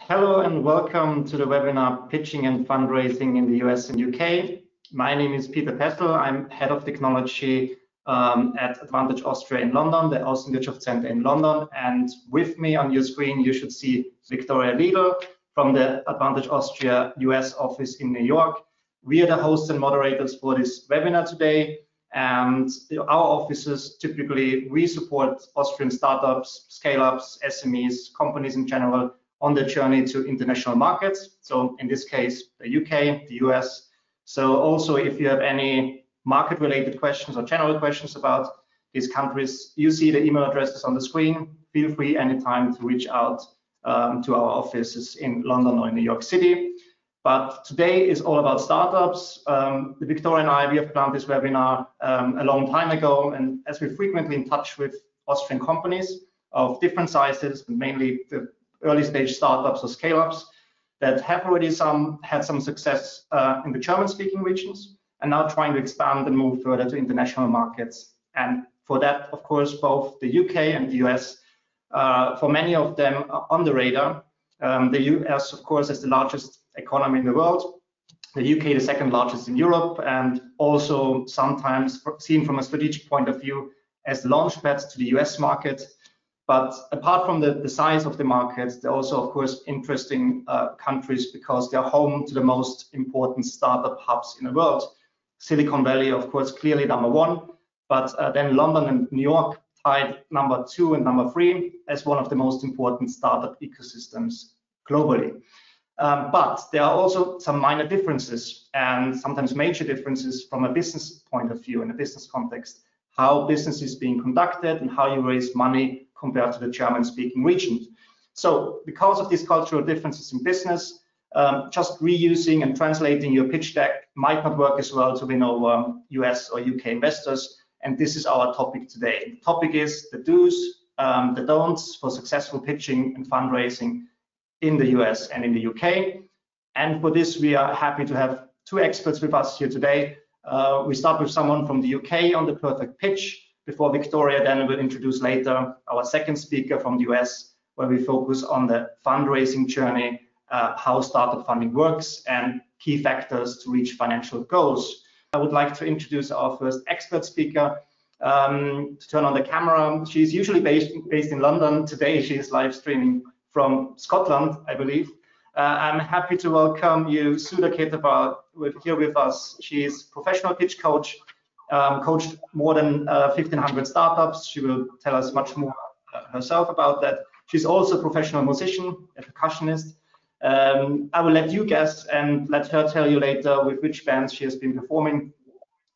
Hello and welcome to the webinar Pitching and Fundraising in the US and UK. My name is Peter Pessel. I'm Head of Technology at Advantage Austria in London, the Außenwirtschaftszentrum in London. And with me on your screen, you should see Victoria Liedl from the Advantage Austria US office in New York. We are the hosts and moderators for this webinar today. And our offices, typically, we support Austrian startups, scale-ups, SMEs, companies in general, on the journey to international markets. So in this case, the UK, the US. So also if you have any market related questions or general questions about these countries, you see the email addresses on the screen. Feel free anytime to reach out to our offices in London or in New York City. But today is all about startups. Victoria and I, we have planned this webinar a long time ago. And as we're frequently in touch with Austrian companies of different sizes, mainly the early stage startups or scale-ups that have already had some success in the German-speaking regions and now trying to expand and move further to international markets. And for that, of course, both the UK and the US, for many of them on the radar. The US, of course, is the largest economy in the world. The UK, the second largest in Europe, and also sometimes seen from a strategic point of view as launchpads to the US market. But apart from the size of the market, they're also, of course, interesting countries because they're home to the most important startup hubs in the world. Silicon Valley, of course, clearly number one, but then London and New York tied number 2 and number 3 as one of the most important startup ecosystems globally. But there are also some minor differences and sometimes major differences from a business point of view in a business context, how business is being conducted and how you raise money compared to the German-speaking region. So because of these cultural differences in business, just reusing and translating your pitch deck might not work as well to win over US or UK investors. And this is our topic today. The topic is the do's, the don'ts for successful pitching and fundraising in the US and in the UK. And for this, we are happy to have two experts with us here today. We start with someone from the UK on the perfect pitch, before Victoria then will introduce later our second speaker from the US, where we focus on the fundraising journey, how startup funding works, and key factors to reach financial goals. I would like to introduce our first expert speaker. To turn on the camera, she's usually based in London. Today, she is live streaming from Scotland, I believe. I'm happy to welcome you, Sudha Kheterpal, here with us. She is professional pitch coach, coached more than 1,500 startups. She will tell us much more herself about that. She's also a professional musician, a percussionist. I will let you guess and let her tell you later with which bands she has been performing.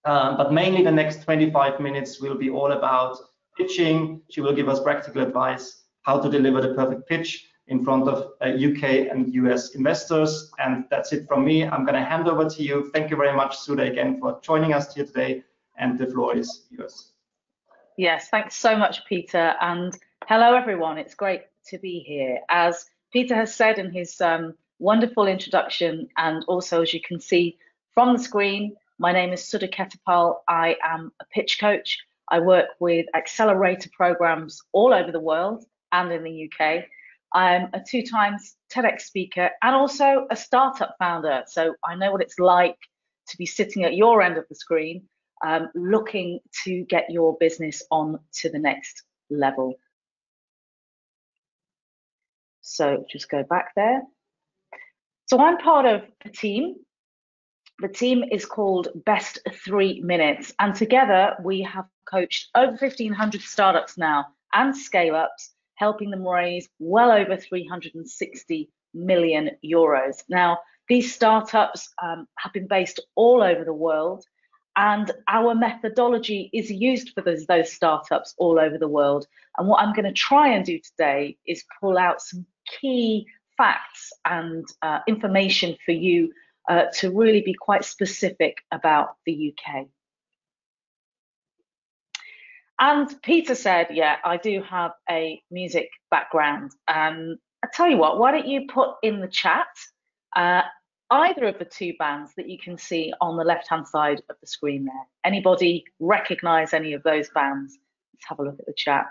But mainly the next 25 minutes will be all about pitching. She will give us practical advice, how to deliver the perfect pitch in front of UK and US investors. And that's it from me. I'm going to hand over to you. Thank you very much, Sudha, again for joining us here today. And the floor is yours. Yes, thanks so much, Peter. And hello, everyone. It's great to be here. As Peter has said in his wonderful introduction, and also as you can see from the screen, my name is Sudha Kheterpal. I am a pitch coach. I work with accelerator programs all over the world and in the UK. I'm a 2-time TEDx speaker and also a startup founder. So I know what it's like to be sitting at your end of the screen, looking to get your business on to the next level. So just go back there. So I'm part of a team. The team is called Best 3 Minutes, and together we have coached over 1,500 startups now and scale-ups, helping them raise well over 360 million euros. Now, these startups have been based all over the world, and our methodology is used for those startups all over the world. And what I'm going to try and do today is pull out some key facts and information for you to really be quite specific about the UK. And Peter said, yeah, I do have a music background. I tell you what, why don't you put in the chat either of the 2 bands that you can see on the left-hand side of the screen there. Anybody recognize any of those bands? Let's have a look at the chat.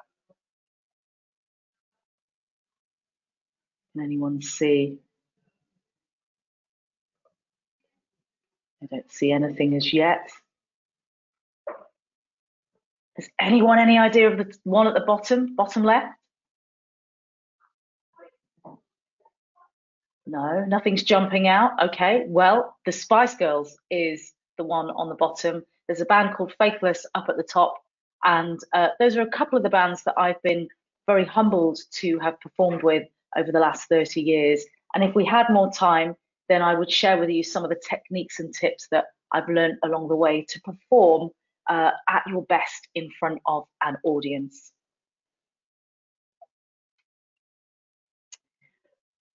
Can anyone see? I don't see anything as yet. Has anyone any idea of the one at the bottom left? No, nothing's jumping out. Okay, well, the Spice Girls is the one on the bottom. There's a band called Faithless up at the top. And those are a couple of the bands that I've been very humbled to have performed with over the last 30 years. And if we had more time, then I would share with you some of the techniques and tips that I've learned along the way to perform at your best in front of an audience.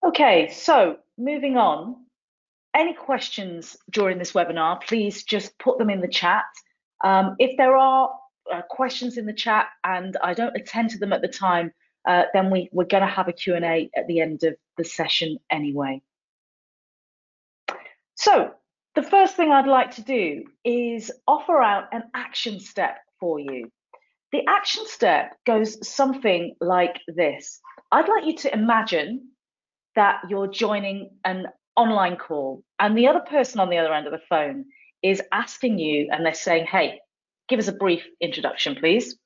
Okay, so moving on. Any questions during this webinar, please just put them in the chat. If there are questions in the chat and I don't attend to them at the time, then we're going to have a Q&A at the end of the session anyway. So the first thing I'd like to do is offer out an action step for you. The action step goes something like this. I'd like you to imagine that you're joining an online call and the other person on the other end of the phone is asking you and they're saying, hey, give us a brief introduction, please.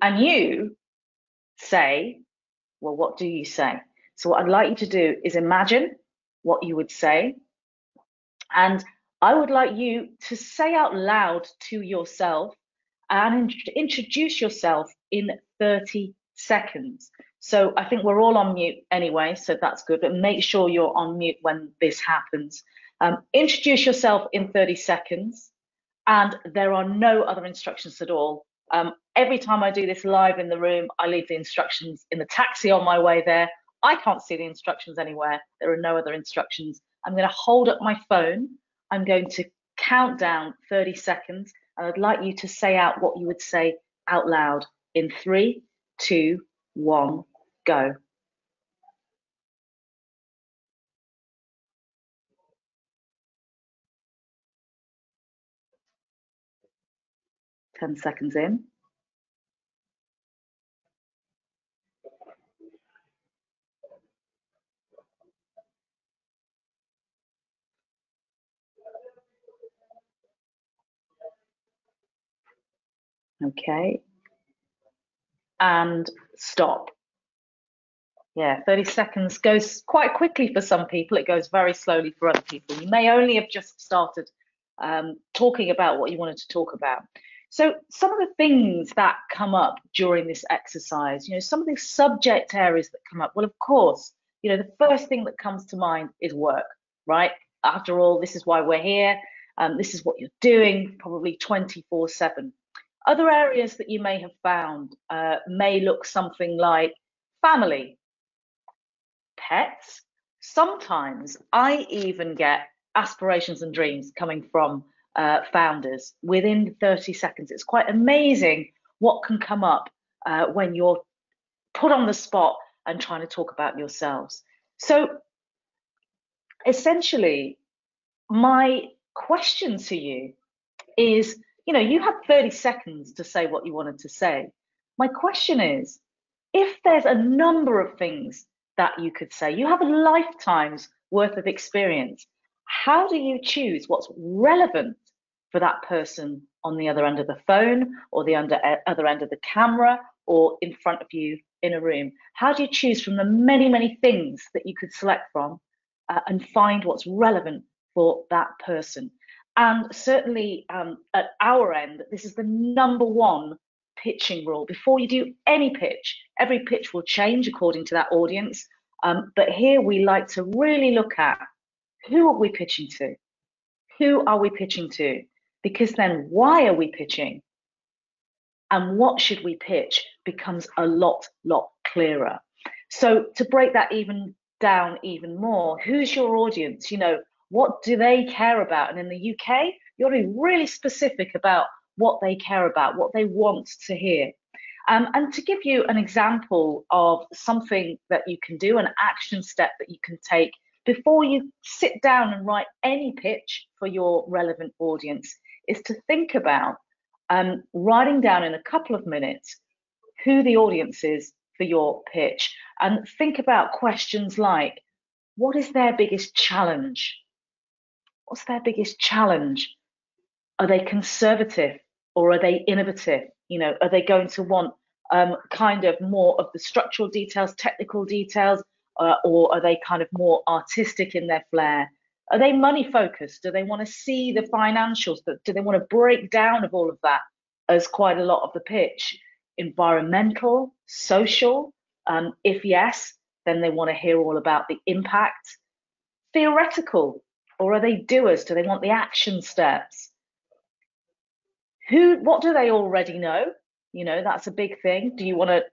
And you say, well, what do you say? So what I'd like you to do is imagine what you would say. And I would like you to say out loud to yourself and introduce yourself in 30 seconds. So I think we're all on mute anyway, so that's good, but make sure you're on mute when this happens. Introduce yourself in 30 seconds, and there are no other instructions at all. Every time I do this live in the room, I leave the instructions in the taxi on my way there. I can't see the instructions anywhere. There are no other instructions. I'm going to hold up my phone. I'm going to count down 30 seconds, and I'd like you to say out what you would say out loud in 3, 2, 1, go. Ten seconds in. Okay. And stop. Yeah, 30 seconds goes quite quickly for some people. It goes very slowly for other people. You may only have just started talking about what you wanted to talk about. So some of the things that come up during this exercise, some of the subject areas that come up, well, of course, the first thing that comes to mind is work, right? After all, this is why we're here. This is what you're doing, probably 24/7. Other areas that you may have found may look something like family, pets. Sometimes I even get aspirations and dreams coming from founders within 30 seconds. It's quite amazing what can come up when you're put on the spot and trying to talk about yourselves. So essentially, my question to you is, you had 30 seconds to say what you wanted to say. My question is, if there's a number of things that you could say, you have a lifetime's worth of experience, how do you choose what's relevant for that person on the other end of the phone or the other end of the camera or in front of you in a room? How do you choose from the many, many things that you could select from and find what's relevant for that person? And certainly at our end, this is the #1 pitching rule. Before you do any pitch, every pitch will change according to that audience. But here we like to really look at, who are we pitching to? Who are we pitching to? Because then why are we pitching? And what should we pitch becomes a lot clearer. So to break that down even more, who's your audience? What do they care about? And in the UK, you're being really specific about what they care about, what they want to hear. And to give you an example of something that you can do, an action step that you can take before you sit down and write any pitch for your relevant audience, is to think about writing down in a couple of minutes who the audience is for your pitch and think about questions like, what is their biggest challenge? What's their biggest challenge? Are they conservative or are they innovative? You know, are they going to want kind of more of the structural details, technical details, or are they kind of more artistic in their flair? Are they money focused? Do they want to see the financials? Do they want to break down of all of that as quite a lot of the pitch? Environmental, social? If yes, then they want to hear all about the impact. Theoretical, or are they doers? Do they want the action steps? What do they already know? You know, that's a big thing. Do you want to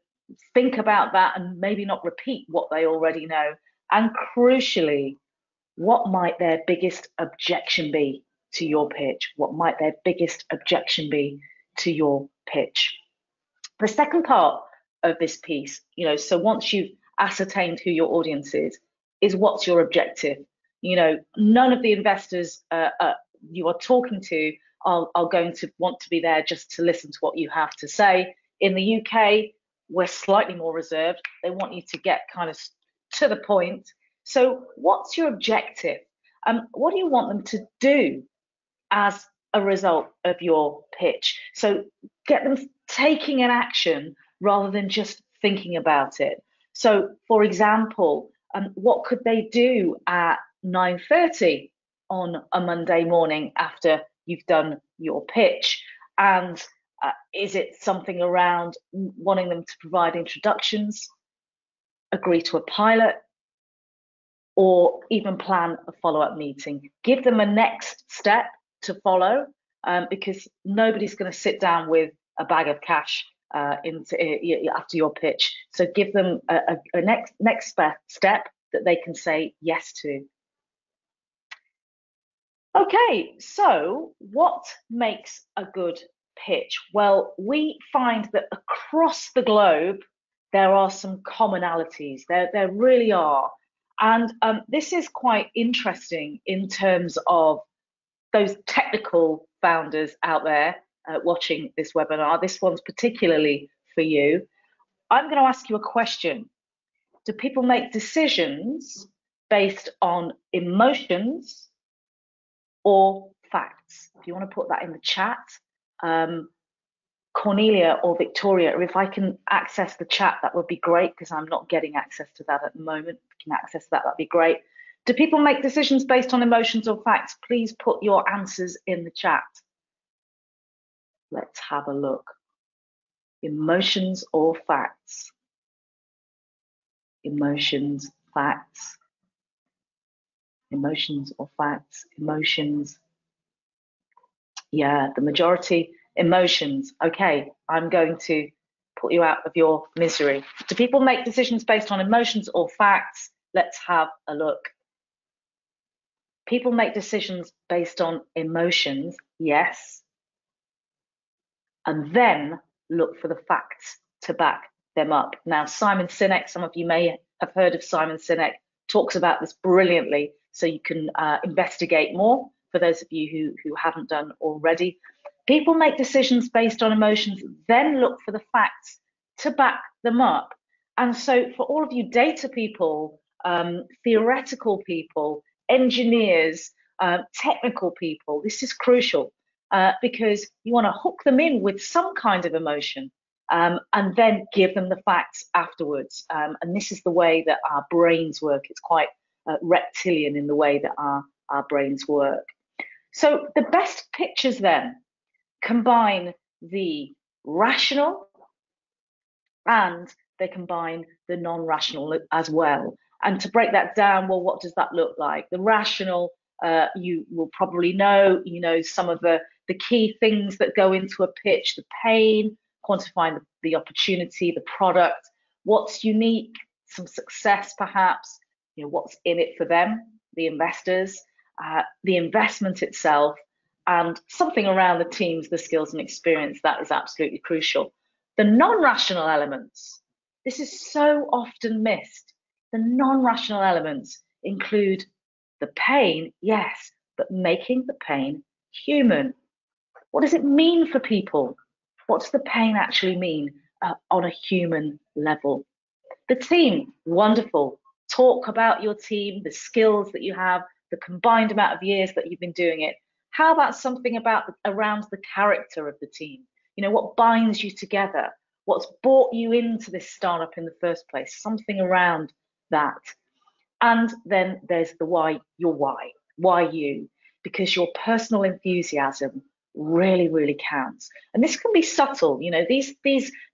think about that and maybe not repeat what they already know? And crucially, what might their biggest objection be to your pitch? What might their biggest objection be to your pitch? The second part of this piece, you know, so once you've ascertained who your audience is what's your objective? You know, none of the investors you are talking to are going to want to be there just to listen to what you have to say. In the UK, we're slightly more reserved. They want you to get kind of to the point. So what's your objective? What do you want them to do as a result of your pitch? So get them taking an action rather than just thinking about it. So for example, what could they do at 9:30 on a Monday morning after you've done your pitch? And is it something around wanting them to provide introductions, agree to a pilot, or even plan a follow-up meeting? Give them a next step to follow, because nobody's going to sit down with a bag of cash after your pitch. So give them a next step that they can say yes to. Okay, so what makes a good pitch? Well, we find that across the globe, there are some commonalities. There really are. And this is quite interesting in terms of those technical founders out there watching this webinar. This one's particularly for you. I'm going to ask you a question. Do people make decisions based on emotions or facts? If you want to put that in the chat, Cornelia or Victoria, if I can access the chat, that would be great, because I'm not getting access to that at the moment. If you can access that, that'd be great. Do people make decisions based on emotions or facts? Please put your answers in the chat. Let's have a look. Emotions or facts? Emotions, facts. Emotions or facts? Emotions. Yeah, the majority, emotions. Okay, I'm going to put you out of your misery. Do people make decisions based on emotions or facts? Let's have a look. People make decisions based on emotions, yes, and then look for the facts to back them up. Now, Simon Sinek, some of you may have heard of Simon Sinek, talks about this brilliantly, so you can investigate more for those of you who haven't done already. People make decisions based on emotions, then look for the facts to back them up. And so for all of you data people, theoretical people, engineers, technical people, this is crucial because you want to hook them in with some kind of emotion and then give them the facts afterwards. And this is the way that our brains work. It's quite reptilian in the way that our brains work. So the best pitches then combine the rational and they combine the non-rational as well. And to break that down, well, what does that look like? The rational, you will probably know, some of the key things that go into a pitch: the pain, quantifying the opportunity, the product, what's unique, some success perhaps, what's in it for them, the investors, the investment itself, and something around the teams, the skills and experience. That is absolutely crucial. The non-rational elements, this is so often missed. The non-rational elements include the pain, yes, but making the pain human. What does it mean for people? What does the pain actually mean on a human level? The team, wonderful. Talk about your team, the skills that you have, the combined amount of years that you've been doing it. How about something around the character of the team? You know, what binds you together? What's brought you into this startup in the first place? Something around that. And then there's the why, your why. Why you? Because your personal enthusiasm really, really counts. And this can be subtle, you know, these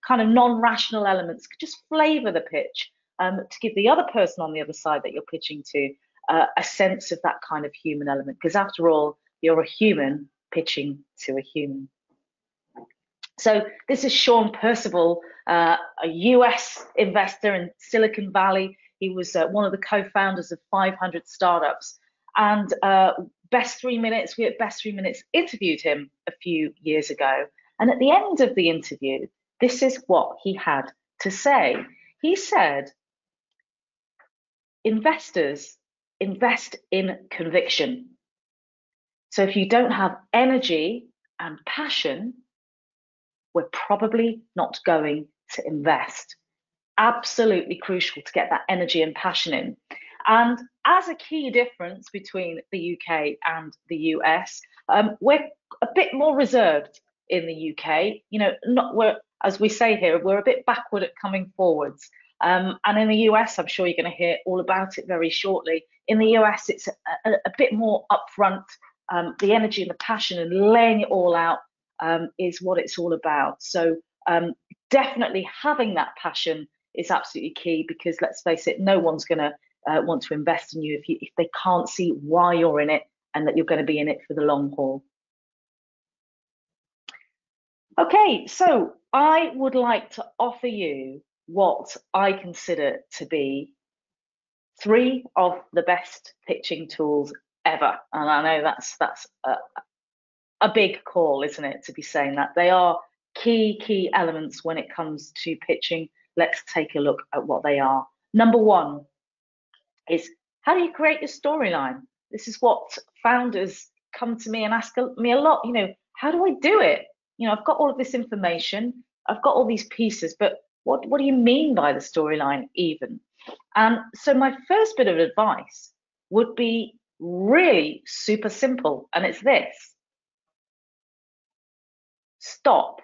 kind of non-rational elements could just flavor the pitch to give the other person on the other side that you're pitching to a sense of that kind of human element. Because after all, you're a human pitching to a human. So this is Sean Percival, a US investor in Silicon Valley. He was one of the co-founders of 500 Startups. And Best 3 Minutes, we at Best 3 Minutes interviewed him a few years ago. And at the end of the interview, this is what he had to say. He said, investors invest in conviction. So if you don't have energy and passion, we're probably not going to invest. Absolutely crucial to get that energy and passion in. And as a key difference between the UK and the US, we're a bit more reserved in the UK. You know, we're, as we say here, we're a bit backward at coming forwards. And in the US, I'm sure you're going to hear all about it very shortly. In the US, it's a bit more upfront. The energy and the passion and laying it all out is what it's all about. So definitely having that passion is absolutely key, because let's face it, no one's going to want to invest in you if they can't see why you're in it and that you're going to be in it for the long haul. Okay, so I would like to offer you what I consider to be 3 of the best pitching tools ever. And I know that's a big call, isn't it, to be saying that. They are key elements when it comes to pitching. Let's take a look at what they are. Number 1 is, how do you create your storyline? This is what founders come to me and ask me a lot. You know, how do I do it? You know, I've got all of this information, I've got all these pieces, but what do you mean by the storyline even? And so my first bit of advice would be really super simple, and it's this: stop.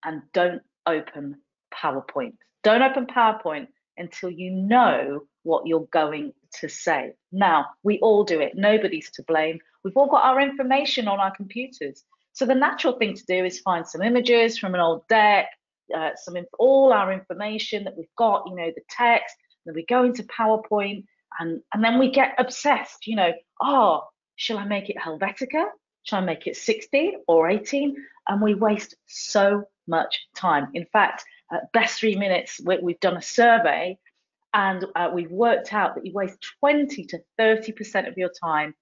And don't open PowerPoint. Don't open PowerPoint until you know what you're going to say. Now, we all do it. Nobody's to blame. We've all got our information on our computers. So the natural thing to do is find some images from an old deck, all our information that we've got, you know, the text, then we go into PowerPoint, and then we get obsessed, you know, oh, shall I make it Helvetica? Shall I make it 16 or 18? And we waste so much time. In fact, Best 3 Minutes, we've done a survey, and we've worked out that you waste 20 to 30% of your time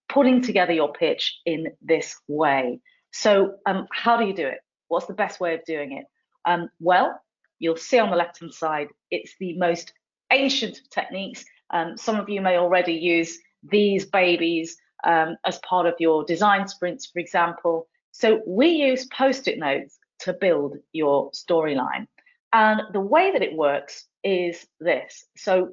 putting together your pitch in this way. So how do you do it? What's the best way of doing it? Well, you'll see on the left-hand side, it's the most ancient of techniques. Some of you may already use these babies as part of your design sprints, for example. So we use Post-it notes to build your storyline. And the way that it works is this. So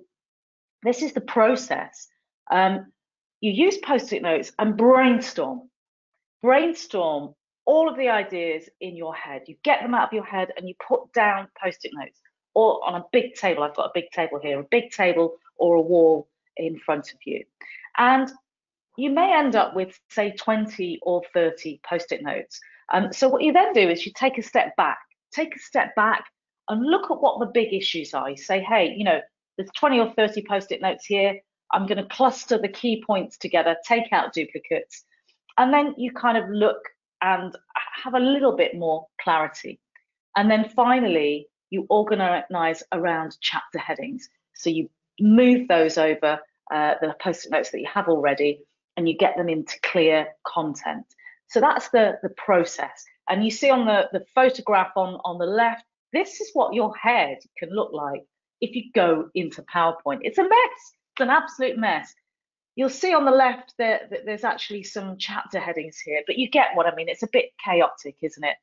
this is the process. You use Post-it notes and brainstorm all of the ideas in your head. You get them out of your head and you put down Post-it notes, or on a big table. I've got a big table here, a big table or a wall in front of you. And you may end up with, say, 20 or 30 Post-it notes. So what you then do is you take a step back and look at what the big issues are. You say, hey, you know, there's 20 or 30 Post-it notes here. I'm going to cluster the key points together, take out duplicates, and then you kind of look and have a little bit more clarity. And then finally, you organize around chapter headings. So you move those over the Post-it notes that you have already, and you get them into clear content. So that's the process. And you see on the photograph on the left, this is what your head can look like if you go into PowerPoint. It's a mess. It's an absolute mess. You'll see on the left that there's actually some chapter headings here, but you get what I mean. It's a bit chaotic, isn't it?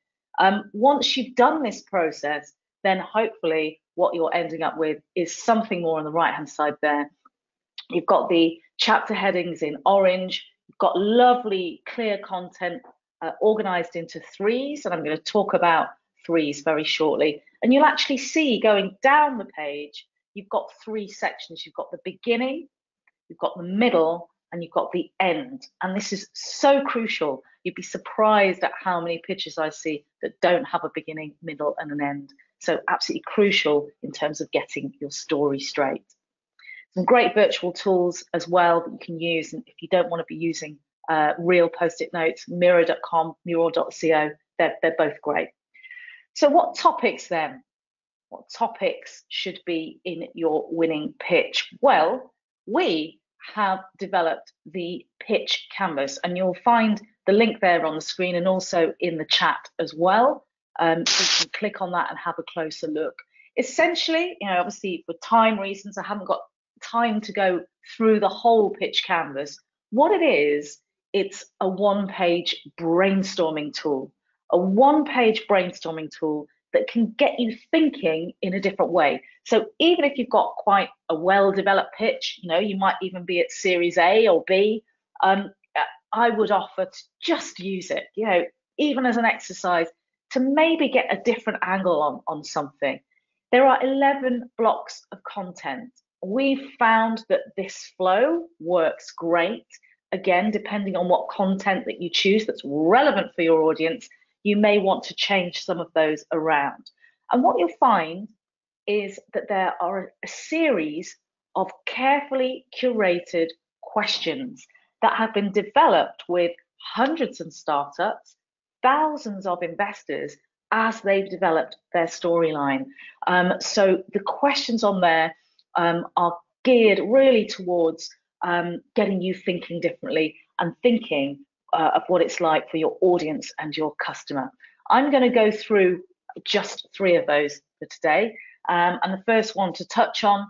Once you've done this process, then hopefully what you're ending up with is something more on the right-hand side there. You've got the chapter headings in orange. You've got lovely, clear content organized into threes, and I'm going to talk about threes very shortly. And you'll actually see going down the page, you've got three sections. You've got the beginning, you've got the middle, and you've got the end. And this is so crucial. You'd be surprised at how many pitches I see that don't have a beginning, middle, and an end. So absolutely crucial in terms of getting your story straight. Some great virtual tools as well that you can use, and if you don't want to be using real post-it notes, Miro.com, mural.co, they're both great. So what topics then? What topics should be in your winning pitch? Well, we have developed the pitch canvas, and you'll find the link there on the screen and also in the chat as well. So you can click on that and have a closer look. Essentially, obviously for time reasons, I haven't got time to go through the whole pitch canvas. What it is, it's a one-page brainstorming tool, that can get you thinking in a different way. So even if you've got quite a well-developed pitch, you might even be at Series A or B, I would offer to just use it, even as an exercise to maybe get a different angle on something. There are 11 blocks of content. We've found that this flow works great. Again, depending on what content that you choose that's relevant for your audience, you may want to change some of those around. And what you'll find is that there are a series of carefully curated questions that have been developed with hundreds of startups, thousands of investors as they've developed their storyline. So the questions on there are geared really towards getting you thinking differently and thinking of what it's like for your audience and your customer. I'm going to go through just 3 of those for today. And the first one to touch on,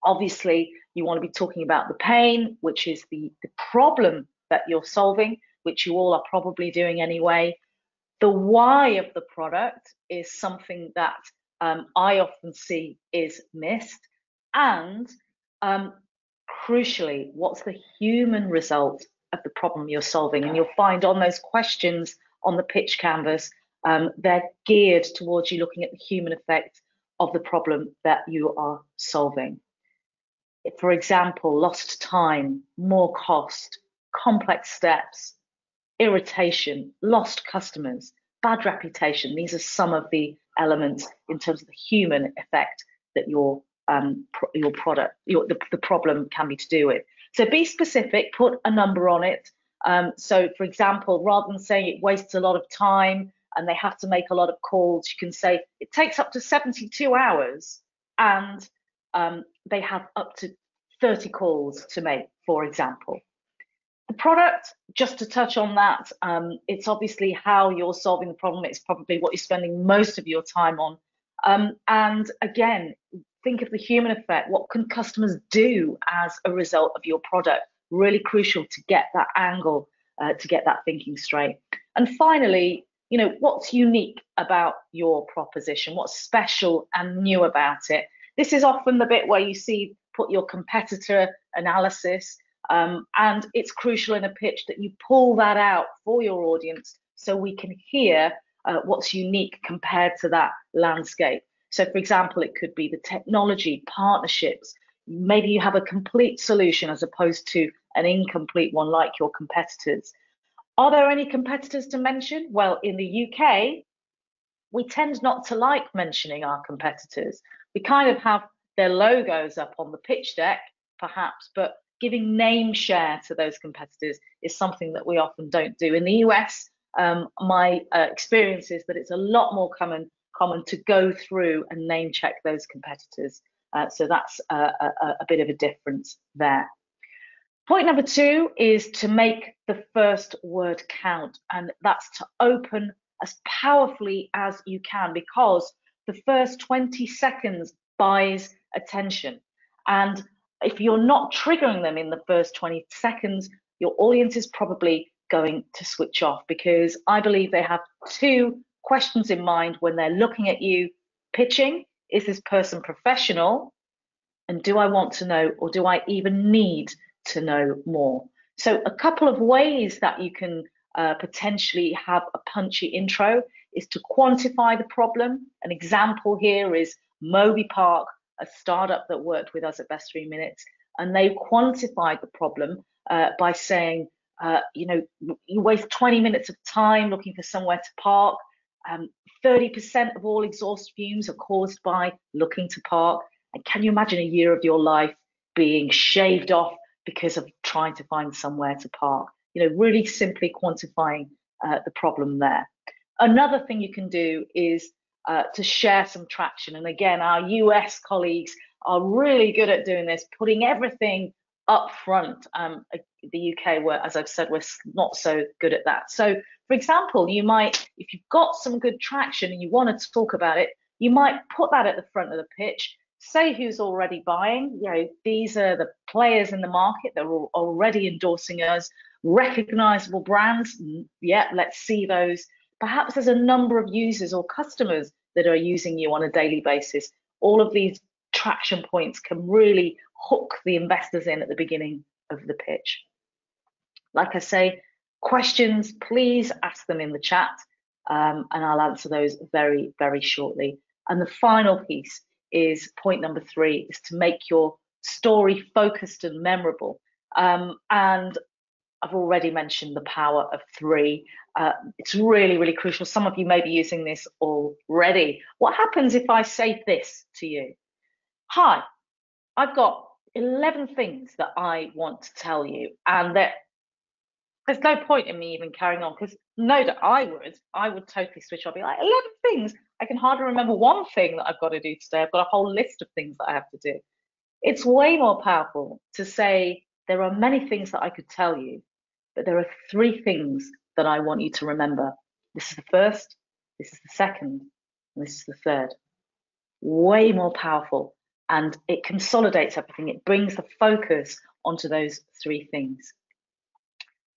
obviously, you want to be talking about the pain, which is the problem that you're solving, which you all are probably doing anyway. The why of the product is something that I often see is missed. And crucially, what's the human result of the problem you're solving? And you'll find on those questions on the pitch canvas, they're geared towards you looking at the human effect of the problem that you are solving. For example, lost time, more cost, complex steps, irritation, lost customers, bad reputation. These are some of the elements in terms of the human effect that your product, the problem can be to do with. So be specific, put a number on it. So for example, rather than saying it wastes a lot of time and they have to make a lot of calls, you can say it takes up to 72 hours and they have up to 30 calls to make, for example. The product, just to touch on that, it's obviously how you're solving the problem. It's probably what you're spending most of your time on. And again, think of the human effect. What can customers do as a result of your product? Really crucial to get that angle, to get that thinking straight. And finally, what's unique about your proposition? What's special and new about it? This is often the bit where you see put your competitor analysis, and it's crucial in a pitch that you pull that out for your audience so we can hear what's unique compared to that landscape. So for example, it could be the technology, partnerships. Maybe you have a complete solution as opposed to an incomplete one like your competitors. Are there any competitors to mention? Well, in the UK, we tend not to like mentioning our competitors. We kind of have their logos up on the pitch deck, perhaps, but giving name share to those competitors is something that we often don't do. In the US, my experience is that it's a lot more common to go through and name check those competitors. So that's a bit of a difference there. Point number 2 is to make the first word count, and that's to open as powerfully as you can, because the first 20 seconds buys attention. And if you're not triggering them in the first 20 seconds, your audience is probably going to switch off, because I believe they have two questions in mind when they're looking at you pitching. Is this person professional? And do I want to know, or do I even need to know more? So a couple of ways that you can potentially have a punchy intro is to quantify the problem. An example here is Moby Park, a startup that worked with us at Best 3 Minutes, and they quantified the problem by saying, you waste 20 minutes of time looking for somewhere to park. 30% of all exhaust fumes are caused by looking to park. And can you imagine a year of your life being shaved off because of trying to find somewhere to park? Really simply quantifying the problem there. Another thing you can do is to share some traction. And again, our US colleagues are really good at doing this, putting everything up front. The UK, where, as I've said, we're not so good at that. So, for example, you might, if you've got some good traction and you want to talk about it, you might put that at the front of the pitch. Say who's already buying. These are the players in the market that are already endorsing us. Recognizable brands. Yeah, let's see those. Perhaps there's a number of users or customers that are using you on a daily basis. All of these traction points can really hook the investors in at the beginning of the pitch. Like I say, questions, please ask them in the chat, and I'll answer those very, very shortly. And the final piece is point number 3, is to make your story focused and memorable. And I've already mentioned the power of 3. It's really, really crucial. Some of you may be using this already. What happens if I say this to you? Hi, I've got 11 things that I want to tell you, and there's no point in me even carrying on, because no doubt I would totally switch off. Be like, 11 things? I can hardly remember one thing that I've got to do today. I've got a whole list of things that I have to do. It's way more powerful to say, there are many things that I could tell you, but there are 3 things that I want you to remember. This is the first, this is the second, and this is the third. Way more powerful, and it consolidates everything. It brings the focus onto those 3 things.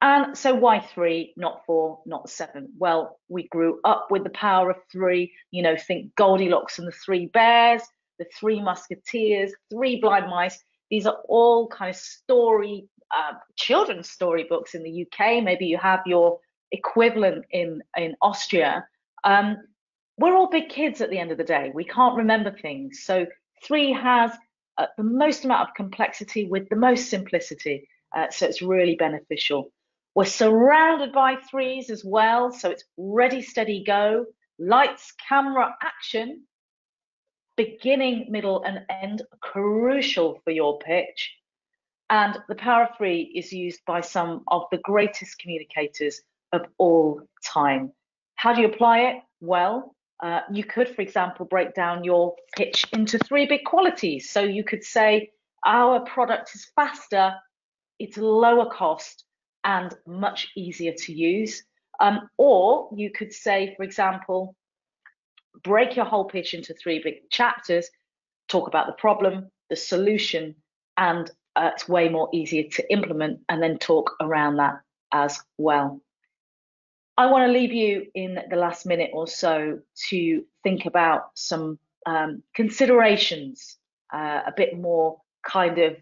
And so why 3, not 4, not 7? Well, we grew up with the power of 3. Think Goldilocks and the 3 Bears, the 3 Musketeers, 3 Blind Mice. These are all kind of story, children's storybooks in the UK. Maybe you have your equivalent in Austria. We're all big kids at the end of the day. We can't remember things. So 3 has the most amount of complexity with the most simplicity. So it's really beneficial. We're surrounded by 3s as well. So it's ready, steady, go. Lights, camera, action. Beginning, middle, and end, crucial for your pitch. And the power of 3 is used by some of the greatest communicators of all time. How do you apply it? Well, you could, for example, break down your pitch into 3 big qualities. So you could say, our product is faster, it's lower cost, and much easier to use. Or you could say, for example, break your whole pitch into 3 big chapters, talk about the problem, the solution, and it's way more easier to implement, and then talk around that as well. I want to leave you in the last minute or so to think about some considerations, a bit more kind of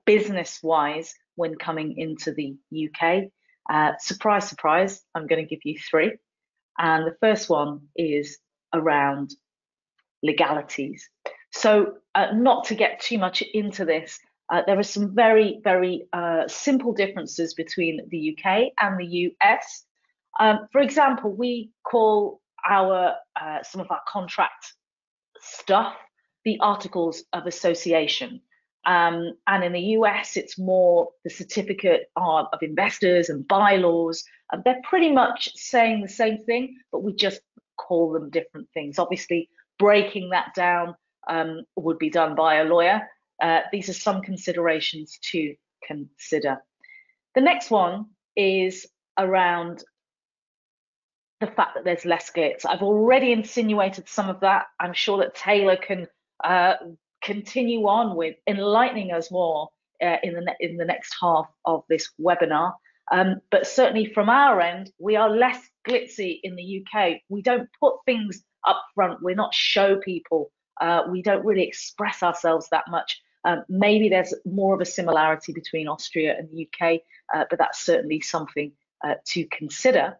business-wise when coming into the UK. Surprise, surprise, I'm going to give you 3. And the first one is around legalities. So not to get too much into this, there are some very, very simple differences between the UK and the US. For example, we call our some of our contract stuff the Articles of Association. And in the US, it's more the certificate of investors and bylaws. They're pretty much saying the same thing, but we just call them different things. Obviously, breaking that down would be done by a lawyer. These are some considerations to consider. The next one is around the fact that there's less glitz. I've already insinuated some of that. I'm sure that Taylor can continue on with enlightening us more in the next half of this webinar. But certainly from our end, we are less glitzy in the UK. We don't put things up front. We're not show people. We don't really express ourselves that much. Maybe there's more of a similarity between Austria and the UK, but that's certainly something to consider.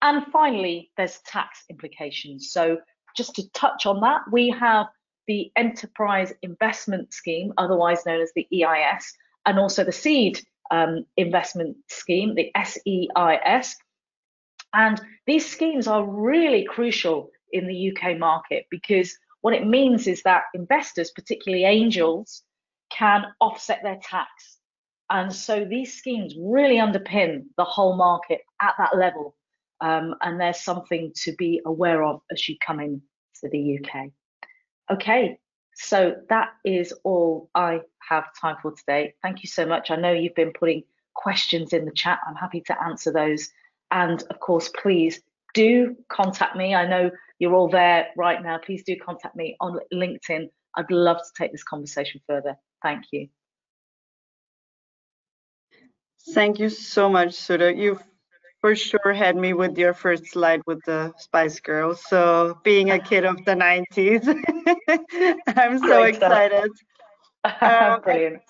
And finally, there's tax implications. So just to touch on that, we have the Enterprise Investment Scheme, otherwise known as the EIS, and also the Seed Investment Scheme, the SEIS. And these schemes are really crucial in the UK market, because what it means is that investors, particularly angels, can offset their tax. And so these schemes really underpin the whole market at that level. And there's something to be aware of as you come into the UK. Okay, so that is all I have time for today. Thank you so much. I know you've been putting questions in the chat. I'm happy to answer those. And of course, please do contact me. I know you're all there right now. Please do contact me on LinkedIn. I'd love to take this conversation further. Thank you. Thank you so much, Sudha. You've for sure had me with your first slide with the Spice Girls. So being a kid of the 90s, I'm so excited. Brilliant.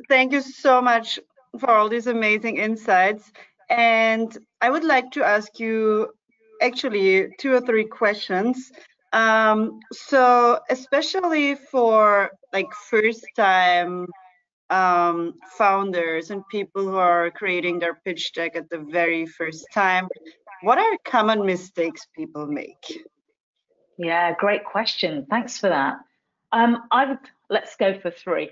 Thank you so much for all these amazing insights. And I would like to ask you actually 2 or 3 questions. So especially for like first time founders and people who are creating their pitch deck at the very first time, what are common mistakes people make? Yeah, great question. Thanks for that. Let's go for 3.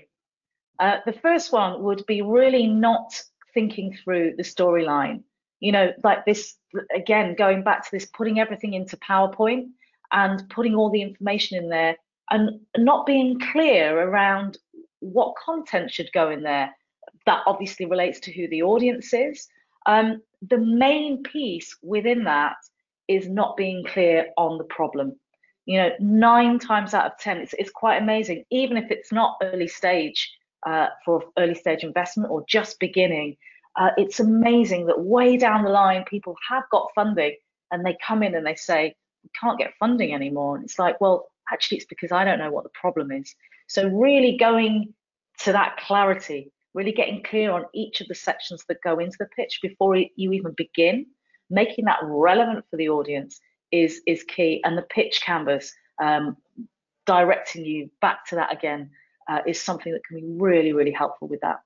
The first one would be really not thinking through the storyline. You know, like this, again, going back to this, putting everything into PowerPoint and putting all the information in there and not being clear around what content should go in there. That obviously relates to who the audience is. The main piece within that is not being clear on the problem. You know, 9 times out of 10, it's quite amazing, even if it's not early stage for early stage investment or just beginning. It's amazing that way down the line, people have got funding and they come in and they say, we can't get funding anymore. And it's like, well, actually, it's because I don't know what the problem is. So really going to that clarity, really getting clear on each of the sections that go into the pitch before you even begin, making that relevant for the audience is key. And the pitch canvas, directing you back to that again, is something that can be really, really helpful with that.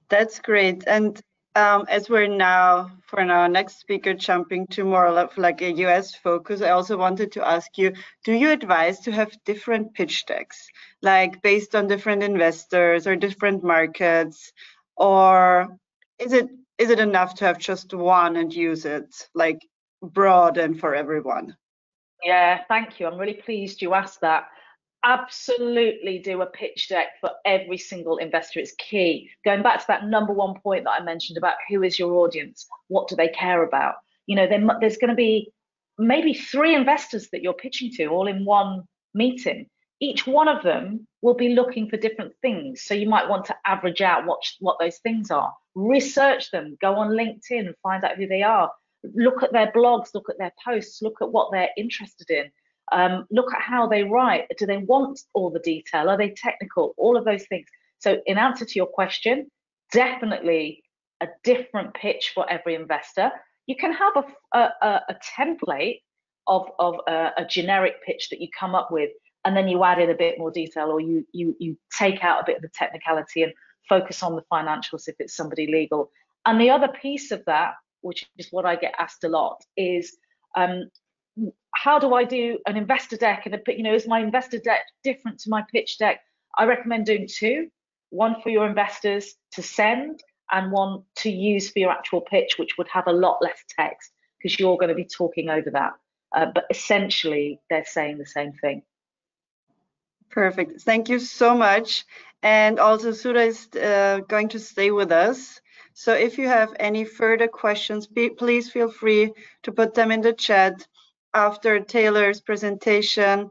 That's great. And as we're now, for our next speaker, jumping to more of like a US focus, I also wanted to ask you, do you advise to have different pitch decks, like based on different investors or different markets, or is it enough to have just one and use it like broad and for everyone? Yeah, thank you. I'm really pleased you asked that. Absolutely do a pitch deck for every single investor. It's key. Going back to that #1 point that I mentioned about who is your audience, what do they care about? You know, there's going to be maybe 3 investors that you're pitching to all in one meeting. Each one of them will be looking for different things. So you might want to average out what those things are. Research them, go on LinkedIn and find out who they are. Look at their blogs, look at their posts, look at what they're interested in. Look at how they write. Do they want all the detail? Are they technical? All of those things. So in answer to your question, definitely a different pitch for every investor. You can have a template of a generic pitch that you come up with, and then you add in a bit more detail, or you take out a bit of the technicality and focus on the financials if it's somebody legal. And the other piece of that, which is what I get asked a lot, is how do I do an investor deck? And is my investor deck different to my pitch deck? I recommend doing 2, one for your investors to send and one to use for your actual pitch, which would have a lot less text because you're going to be talking over that. But essentially, they're saying the same thing. Perfect. Thank you so much. And also, Sudha is going to stay with us. So if you have any further questions, please feel free to put them in the chat. after Taylor's presentation,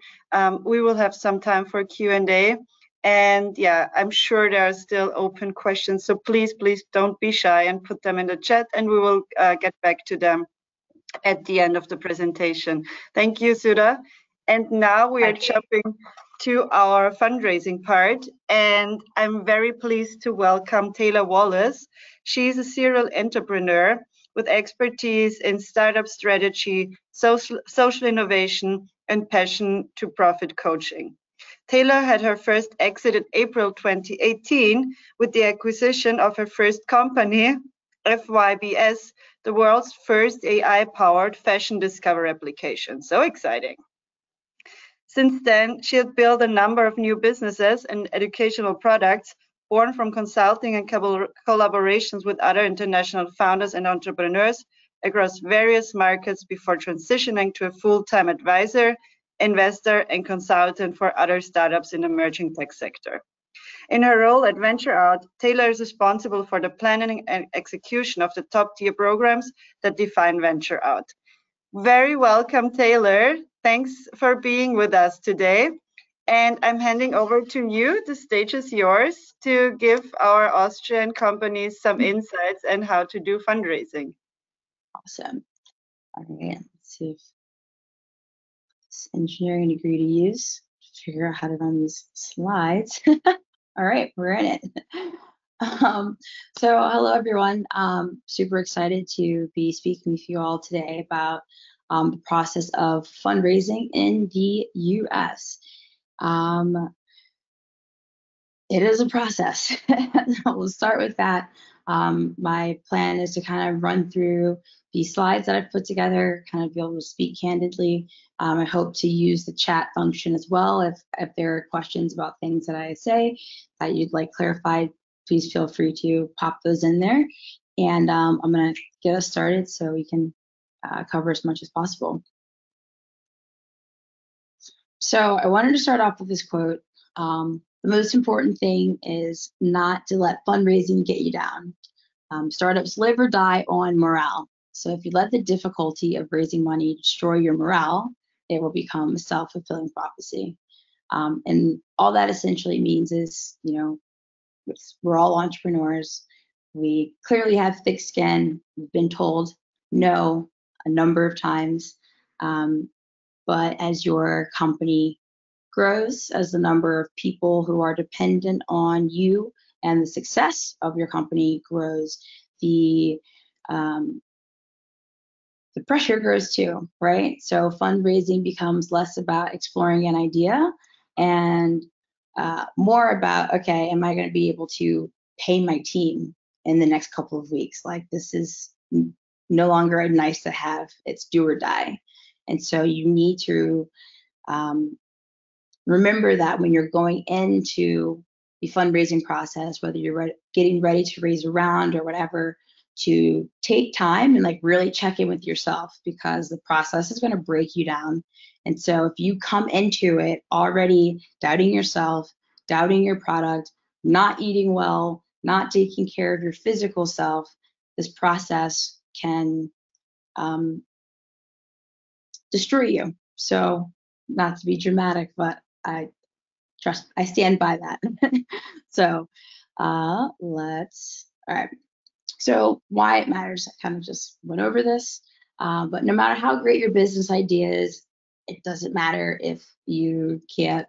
we will have some time for Q&A. And yeah, I'm sure there are still open questions. So please don't be shy and put them in the chat, and we will get back to them at the end of the presentation. Thank you, Sudha. And now we are jumping to our fundraising part, and I'm very pleased to welcome Taylor Wallace. She's a serial entrepreneur with expertise in startup strategy, social innovation, and passion to profit coaching. Taylor had her first exit in April 2018 with the acquisition of her first company, FYBS, the world's first AI-powered fashion discover application. So exciting. Since then, she had built a number of new businesses and educational products born from consulting and collaborations with other international founders and entrepreneurs across various markets before transitioning to a full-time advisor, investor, and consultant for other startups in the emerging tech sector. In her role at VentureOut, Taylor is responsible for the planning and execution of the top-tier programs that define VentureOut. Very welcome, Taylor. Thanks for being with us today. And I'm handing over to you. The stage is yours to give our Austrian companies some insights on how to do fundraising. Awesome. All right, let's see if this engineering degree to use to figure out how to run these slides. All right, we're in it. So hello, everyone. Super excited to be speaking with you all today about the process of fundraising in the U.S. It is a process. We'll start with that. My plan is to kind of run through these slides that I've put together, kind of be able to speak candidly. I hope to use the chat function as well. If there are questions about things that I say that you'd like clarified, please feel free to pop those in there. And I'm going to get us started so we can cover as much as possible. So I wanted to start off with this quote. The most important thing is not to let fundraising get you down. Startups live or die on morale. So if you let the difficulty of raising money destroy your morale, it will become a self-fulfilling prophecy. And all that essentially means is, you know, we're all entrepreneurs. We clearly have thick skin. We've been told no a number of times. But as your company grows, as the number of people who are dependent on you and the success of your company grows, the pressure grows too, right? So fundraising becomes less about exploring an idea and more about, okay, am I going to be able to pay my team in the next couple of weeks? Like, this is no longer a nice to have, it's do or die. And so you need to remember that when you're going into the fundraising process, whether you're getting ready to raise a round or whatever, to take time and like really check in with yourself, because the process is going to break you down. And so if you come into it already doubting yourself, doubting your product, not eating well, not taking care of your physical self, this process can destroy you. So not to be dramatic, but I stand by that. So all right. So why it matters, I kind of just went over this, but no matter how great your business idea is, it doesn't matter if you can't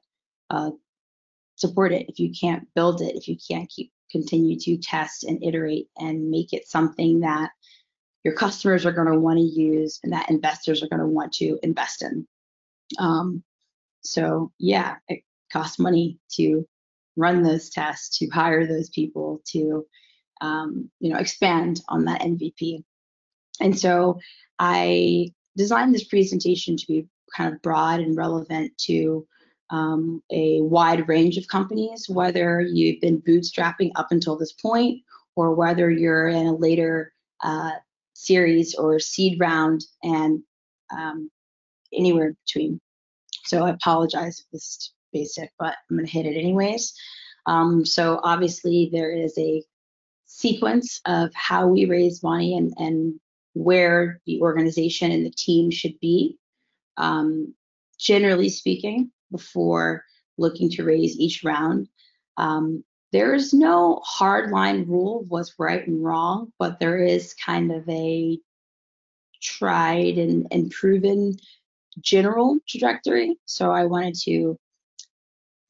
support it, if you can't build it, if you can't continue to test and iterate and make it something that your customers are going to want to use and that investors are going to want to invest in. So yeah, it costs money to run those tests, to hire those people, to expand on that MVP. And so I designed this presentation to be kind of broad and relevant to a wide range of companies, whether you've been bootstrapping up until this point or whether you're in a later series or seed round and anywhere in between. So I apologize if this is basic, but I'm going to hit it anyways. So obviously there is a sequence of how we raise money and where the organization and the team should be. generally speaking, before looking to raise each round. There is no hard line rule of what's right and wrong, but there is kind of a tried and proven general trajectory. So I wanted to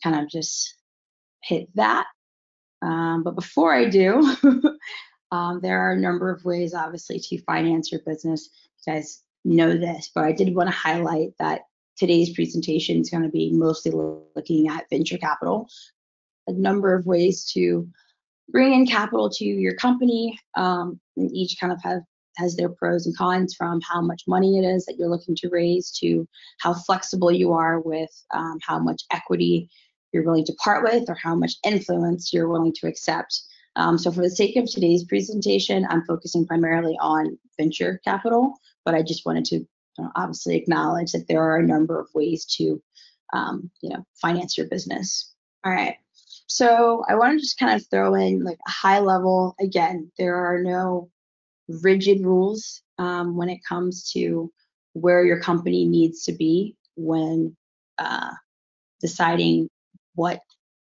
kind of just hit that. But before I do, there are a number of ways, obviously, to finance your business. You guys know this, but I did want to highlight that today's presentation is going to be mostly looking at venture capital, a number of ways to bring in capital to your company. And each kind of has their pros and cons, from how much money it is that you're looking to raise to how flexible you are with how much equity you're willing to part with or how much influence you're willing to accept. So for the sake of today's presentation, I'm focusing primarily on venture capital, but I just wanted to obviously acknowledge that there are a number of ways to finance your business. All right. So I want to just kind of throw in like a high level. Again, there are no rigid rules when it comes to where your company needs to be when deciding what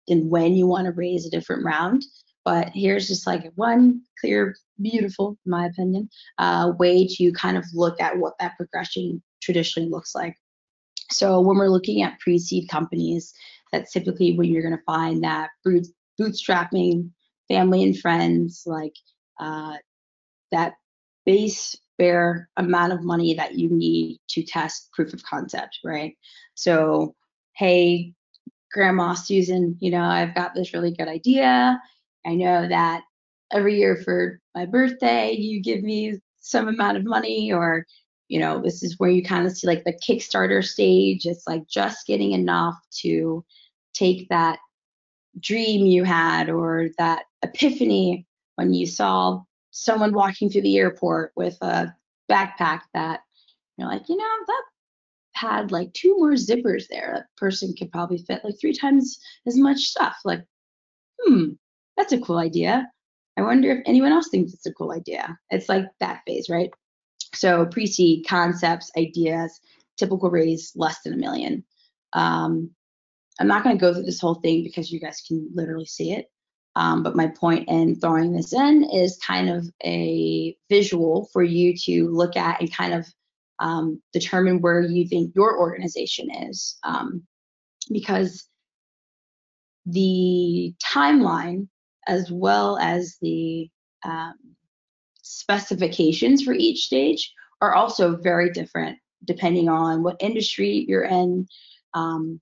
and when you want to raise a different round. But here's just like one clear, beautiful, in my opinion, way to kind of look at what that progression traditionally looks like. So when we're looking at pre-seed companies, that's typically when you're going to find that bootstrapping, family and friends, like that base bare amount of money that you need to test proof of concept, right? So, hey, Grandma Susan, I've got this really good idea. I know that every year for my birthday, you give me some amount of money, or this is where you kind of see like the Kickstarter stage. It's like just getting enough to take that dream you had or that epiphany when you saw someone walking through the airport with a backpack that you're like, that had like 2 more zippers there. That person could probably fit like 3 times as much stuff. Like, that's a cool idea. I wonder if anyone else thinks it's a cool idea. It's like that phase, right? So pre-seed, concepts, ideas, typical raise less than $1 million. I'm not going to go through this whole thing because you guys can literally see it. But my point in throwing this in is kind of a visual for you to look at and kind of determine where you think your organization is. Because the timeline, as well as the specifications for each stage, are also very different depending on what industry you're in,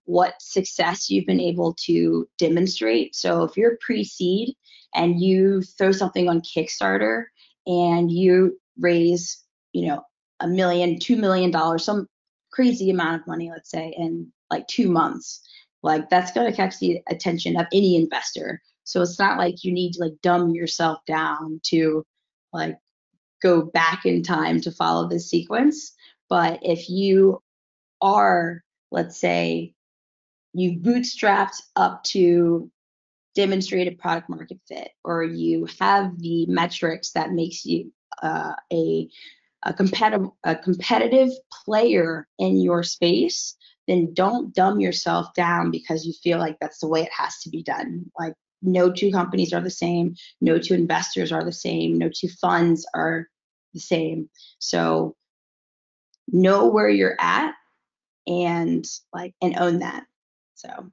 what success you've been able to demonstrate. So if you're pre-seed and you throw something on Kickstarter and you raise, $1 million, $2 million, some crazy amount of money, let's say, in like 2 months, like that's going to catch the attention of any investor. So it's not like you need to like dumb yourself down to like go back in time to follow this sequence. But if you are, let's say, you've bootstrapped up to demonstrated product market fit, or you have the metrics that makes you a competitive player in your space, then don't dumb yourself down because you feel like that's the way it has to be done. Like, no 2 companies are the same, no 2 investors are the same, no 2 funds are the same. So know where you're at and own that. So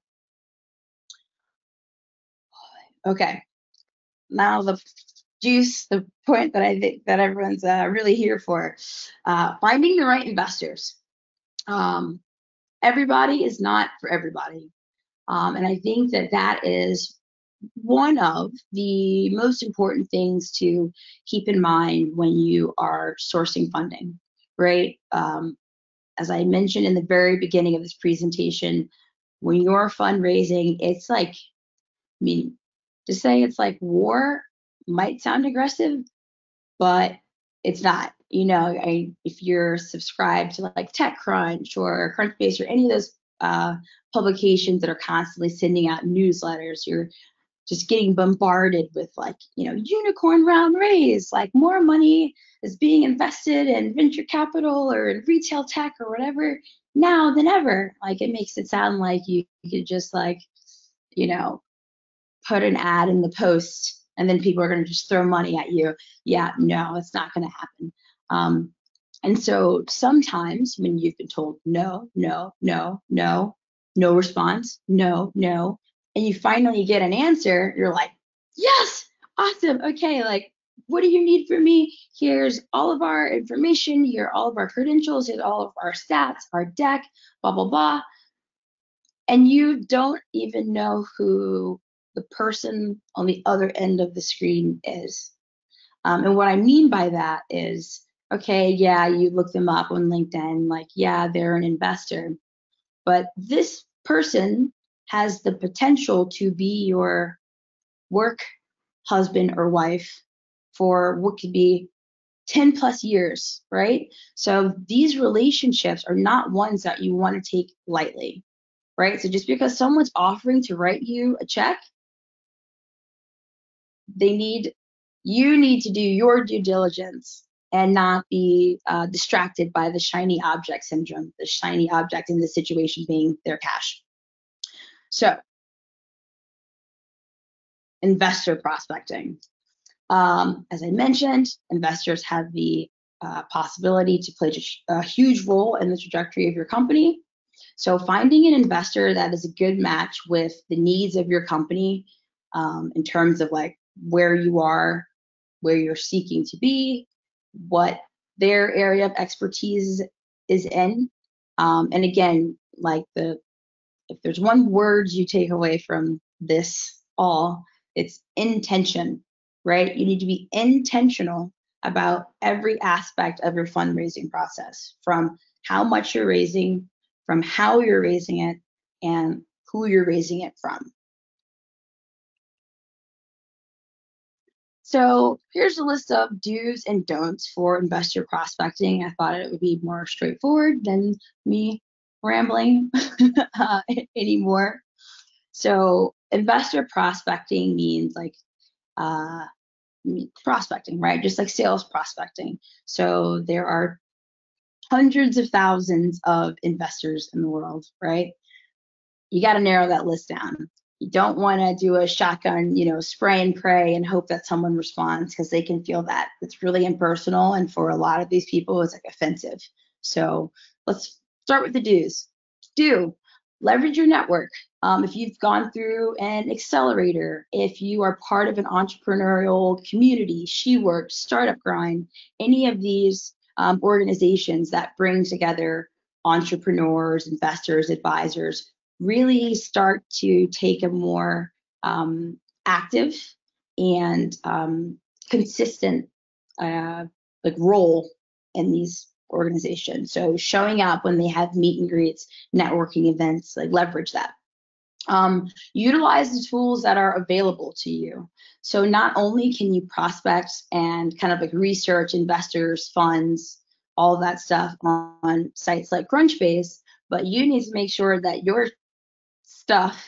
okay, now the juice, the point that I think that everyone's really here for, finding the right investors. Everybody is not for everybody, and I think that is one of the most important things to keep in mind when you are sourcing funding, right? As I mentioned in the very beginning of this presentation, when you're fundraising, it's like, to say it's like war might sound aggressive, but it's not. If you're subscribed to like TechCrunch or Crunchbase or any of those publications that are constantly sending out newsletters, you're just getting bombarded with like, unicorn round raise, like more money is being invested in venture capital or in retail tech or whatever. now than ever. Like, it makes it sound like you could just, like, you know, put an ad in the Post and then people are going to just throw money at you. Yeah, no, it's not going to happen. And so sometimes when you've been told no, no, no, no, no response, no, no, and you finally get an answer, you're like, yes, awesome. Okay, like, what do you need from me? Here's all of our information. Here are all of our credentials. Here's all of our stats, our deck, blah, blah, blah. And you don't even know who the person on the other end of the screen is. And what I mean by that is, okay, yeah, you look them up on LinkedIn, like, yeah, they're an investor, but this person has the potential to be your work husband or wife for what could be 10 plus years, right? So these relationships are not ones that you want to take lightly, right? So just because someone's offering to write you a check, you need to do your due diligence and not be distracted by the shiny object syndrome, the shiny object in this situation being their cash. So, investor prospecting. As I mentioned, investors have the possibility to play a huge role in the trajectory of your company. So finding an investor that is a good match with the needs of your company in terms of like where you are, where you're seeking to be, what their area of expertise is in. And again, like if there's one word you take away from this all, it's intention, right? You need to be intentional about every aspect of your fundraising process, from how much you're raising, from how you're raising it, and who you're raising it from. So here's a list of do's and don'ts for investor prospecting. I thought it would be more straightforward than me rambling anymore. So investor prospecting means like prospecting, right? Just like sales prospecting. So there are hundreds of thousands of investors in the world, right? You got to narrow that list down. You don't want to do a shotgun, spray and pray and hope that someone responds, because they can feel that it's really impersonal. And for a lot of these people, it's like offensive. So let's start with the do's. Do leverage your network. If you've gone through an accelerator, if you are part of an entrepreneurial community, SheWorks, Startup Grind, any of these organizations that bring together entrepreneurs, investors, advisors, really start to take a more active and consistent role in these organizations. So showing up when they have meet and greets, networking events, like leverage that. Utilize the tools that are available to you. So not only can you prospect and kind of like research investors, funds, all of that stuff on sites like Crunchbase, but you need to make sure that your stuff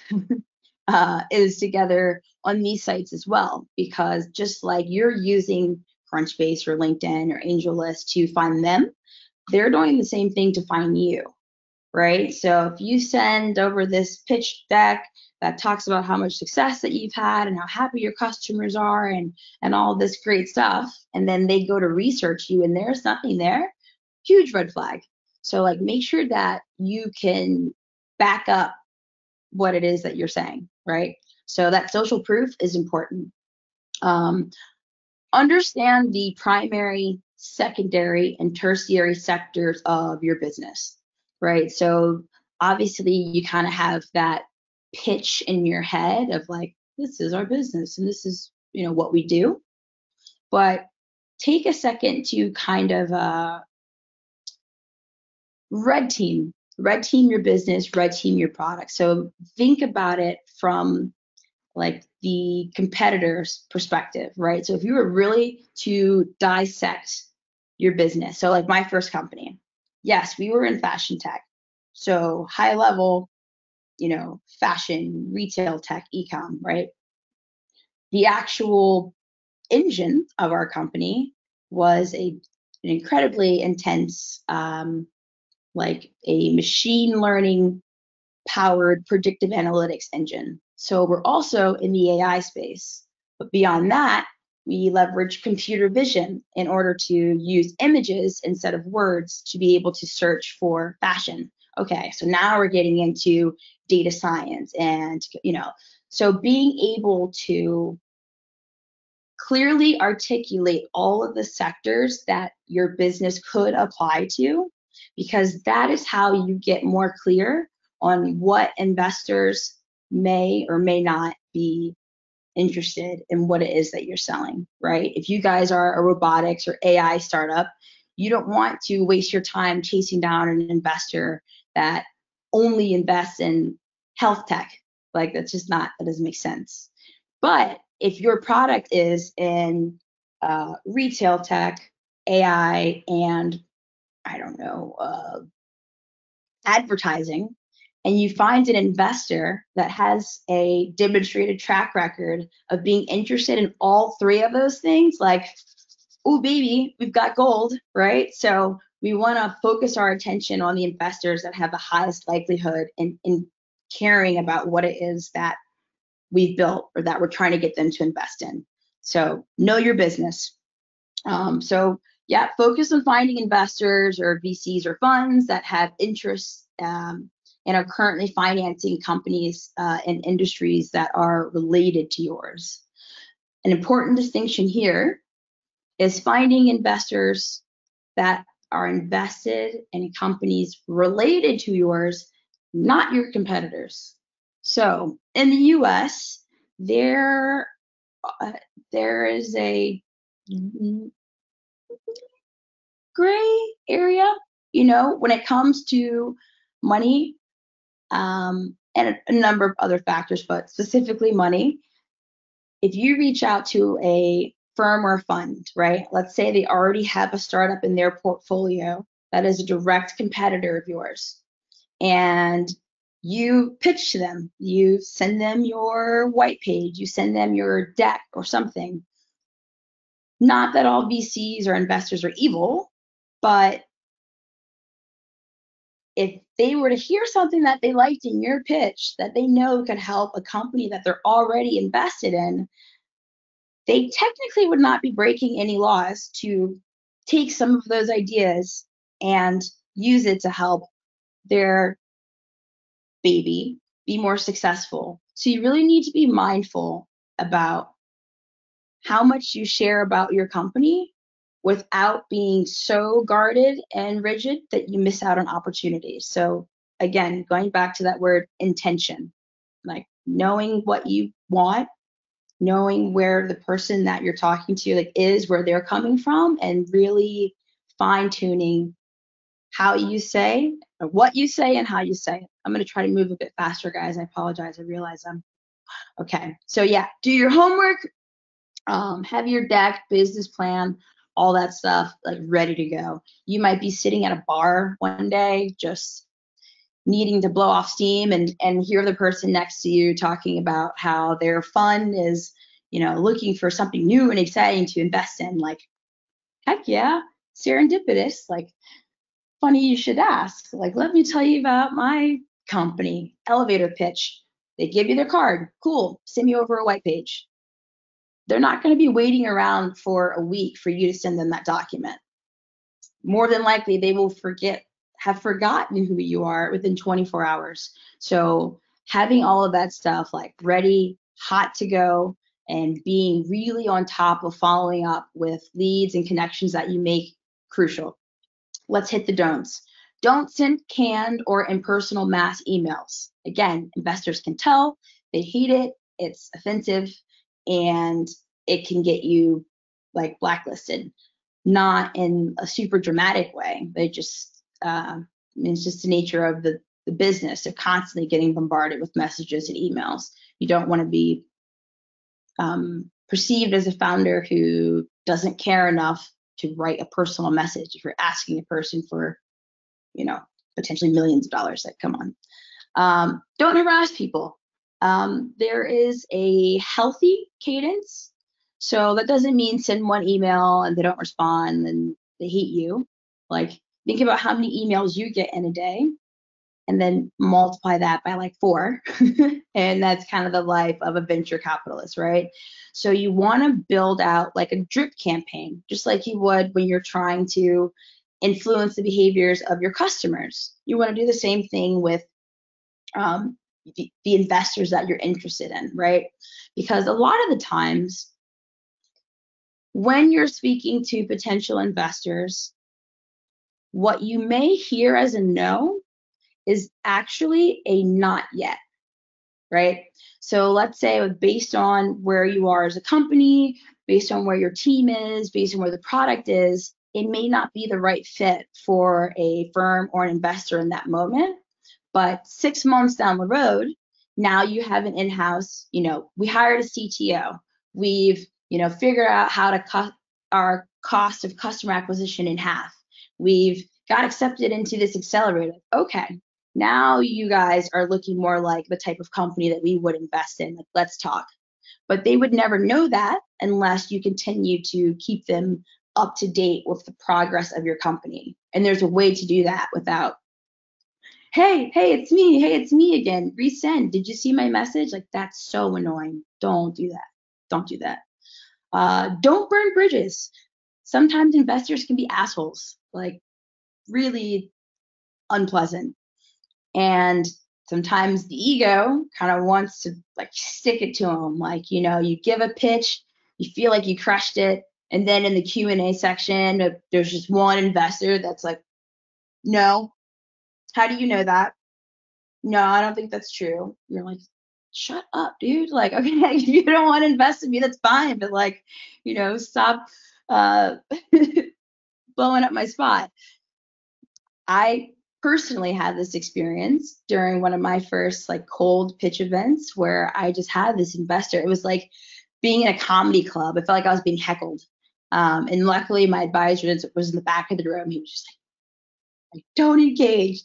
is together on these sites as well, because just like you're using Crunchbase or LinkedIn or AngelList to find them, they're doing the same thing to find you, right? So if you send over this pitch deck that talks about how much success that you've had and how happy your customers are and all this great stuff, and then they go to research you and there's nothing there, huge red flag. So like make sure that you can back up what it is that you're saying, right? So that social proof is important. Understand the primary, secondary, and tertiary sectors of your business, right? So obviously you kind of have that pitch in your head of like, this is our business and this is, what we do. But take a second to kind of red team your business, red team your product. So think about it from like the competitor's perspective, right? So if you were really to dissect your business, so like my first company, yes, we were in fashion tech. So high level, fashion, retail tech, e-com, right? The actual engine of our company was an incredibly intense like a machine learning powered predictive analytics engine. So we're also in the AI space. But beyond that, we leverage computer vision in order to use images instead of words to be able to search for fashion. Okay, so now we're getting into data science and, so being able to clearly articulate all of the sectors that your business could apply to, because that is how you get more clear on what investors may or may not be interested in what it is that you're selling, right? If you guys are a robotics or AI startup, you don't want to waste your time chasing down an investor that only invests in health tech. Like, that doesn't make sense. But if your product is in retail tech, AI, and I don't know, advertising, and you find an investor that has a demonstrated track record of being interested in all three of those things, like, oh baby, we've got gold, right? So we want to focus our attention on the investors that have the highest likelihood in caring about what it is that we've built or that we're trying to get them to invest in. So know your business. So yeah, focus on finding investors or VCs or funds that have interests and are currently financing companies and industries that are related to yours. An important distinction here is finding investors that are invested in companies related to yours, not your competitors. So in the U.S., there is a gray area, when it comes to money and a number of other factors, but specifically money. If you reach out to a firm or a fund, right? Let's say they already have a startup in their portfolio that is a direct competitor of yours, and you pitch to them, you send them your white page, you send them your deck or something. Not that all VCs or investors are evil, but if they were to hear something that they liked in your pitch that they know could help a company that they're already invested in, they technically would not be breaking any laws to take some of those ideas and use it to help their baby be more successful. So you really need to be mindful about how much you share about your company without being so guarded and rigid that you miss out on opportunities. So again, going back to that word intention, like knowing what you want, knowing where the person that you're talking to is, where they're coming from, and really fine-tuning how you say, or what you say and how you say it. I'm going to try to move a bit faster, guys. I apologize. I realize I'm okay. So yeah, do your homework, have your deck, business plan, all that stuff ready to go. You might be sitting at a bar one day just needing to blow off steam and hear the person next to you talking about how their fund is, looking for something new and exciting to invest in. Like, heck yeah, serendipitous. Like, funny you should ask. Like, let me tell you about my company. Elevator pitch. They give you their card. Cool. Send me over a white page. They're not going to be waiting around for a week for you to send them that document. More than likely, they will have forgotten who you are within 24 hours. So having all of that stuff ready, hot to go, and being really on top of following up with leads and connections that you make, crucial. Let's hit the don'ts. Don't send canned or impersonal mass emails. Again, investors can tell, they hate it, it's offensive, and it can get you blacklisted. Not in a super dramatic way. They just, it's just the nature of the business. They're constantly getting bombarded with messages and emails. You don't want to be perceived as a founder who doesn't care enough to write a personal message if you're asking a person for, potentially millions of dollars. Come on. Don't harass people. There is a healthy cadence. So that doesn't mean send one email and they don't respond and they hate you. think about how many emails you get in a day, and then multiply that by like 4. And that's kind of the life of a venture capitalist, right? So you want to build out like a drip campaign, just like you would when you're trying to influence the behaviors of your customers. You want to do the same thing with the investors that you're interested in, right? Because a lot of the times when you're speaking to potential investors, what you may hear as a no is actually a not yet, right? So let's say based on where you are as a company, based on where your team is, based on where the product is, it may not be the right fit for a firm or an investor in that moment. But 6 months down the road, now you have an in-house, we hired a CTO. We've, figured out how to cut our cost of customer acquisition in half. We've got accepted into this accelerator. Okay. Now you guys are looking more like the type of company that we would invest in. Like, let's talk. But they would never know that unless you continue to keep them up to date with the progress of your company. And there's a way to do that without, hey, it's me. Hey, it's me again. Resend. Did you see my message? Like, that's so annoying. Don't do that. Don't do that. Don't burn bridges. Sometimes investors can be assholes, like really unpleasant. And sometimes the ego kind of wants to like stick it to them. Like, you give a pitch, you feel like you crushed it. And then in the Q&A section, there's just one investor that's like, no, how do you know that? No, I don't think that's true. You're like, shut up, dude. Like, okay, if you don't want to invest in me, that's fine. But like, stop blowing up my spot. I personally had this experience during one of my first like cold pitch events where I just had this investor. It was like being in a comedy club. I felt like I was being heckled. And luckily my advisor was in the back of the room. He was just like, don't engage.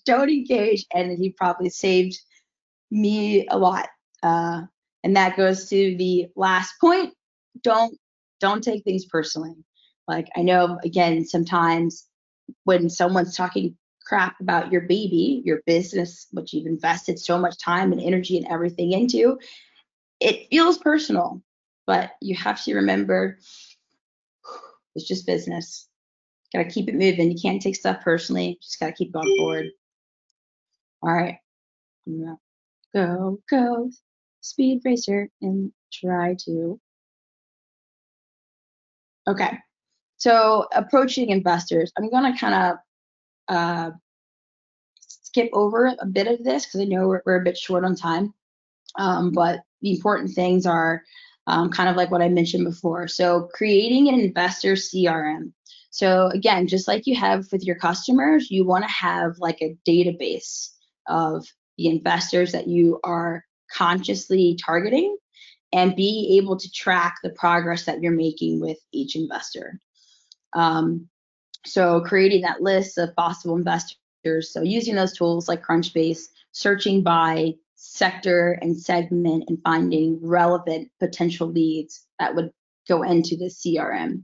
And he probably saved me a lot. And that goes to the last point. Don't take things personally. Like, I know, again, sometimes when someone's talking crap about your baby, your business, which you've invested so much time and energy and everything into, it feels personal. But you have to remember, it's just business. Got to keep it moving. You can't take stuff personally. Just got to keep going forward. All right. I'm gonna go speed racer and try to. Okay. So approaching investors, I'm going to kind of skip over a bit of this because I know we're a bit short on time. But the important things are kind of like what I mentioned before. So creating an investor CRM. So again, just like you have with your customers, you want to have like a database of the investors that you are consciously targeting and be able to track the progress that you're making with each investor. So creating that list of possible investors. So using those tools like Crunchbase, searching by sector and segment and finding relevant potential leads that would go into the CRM.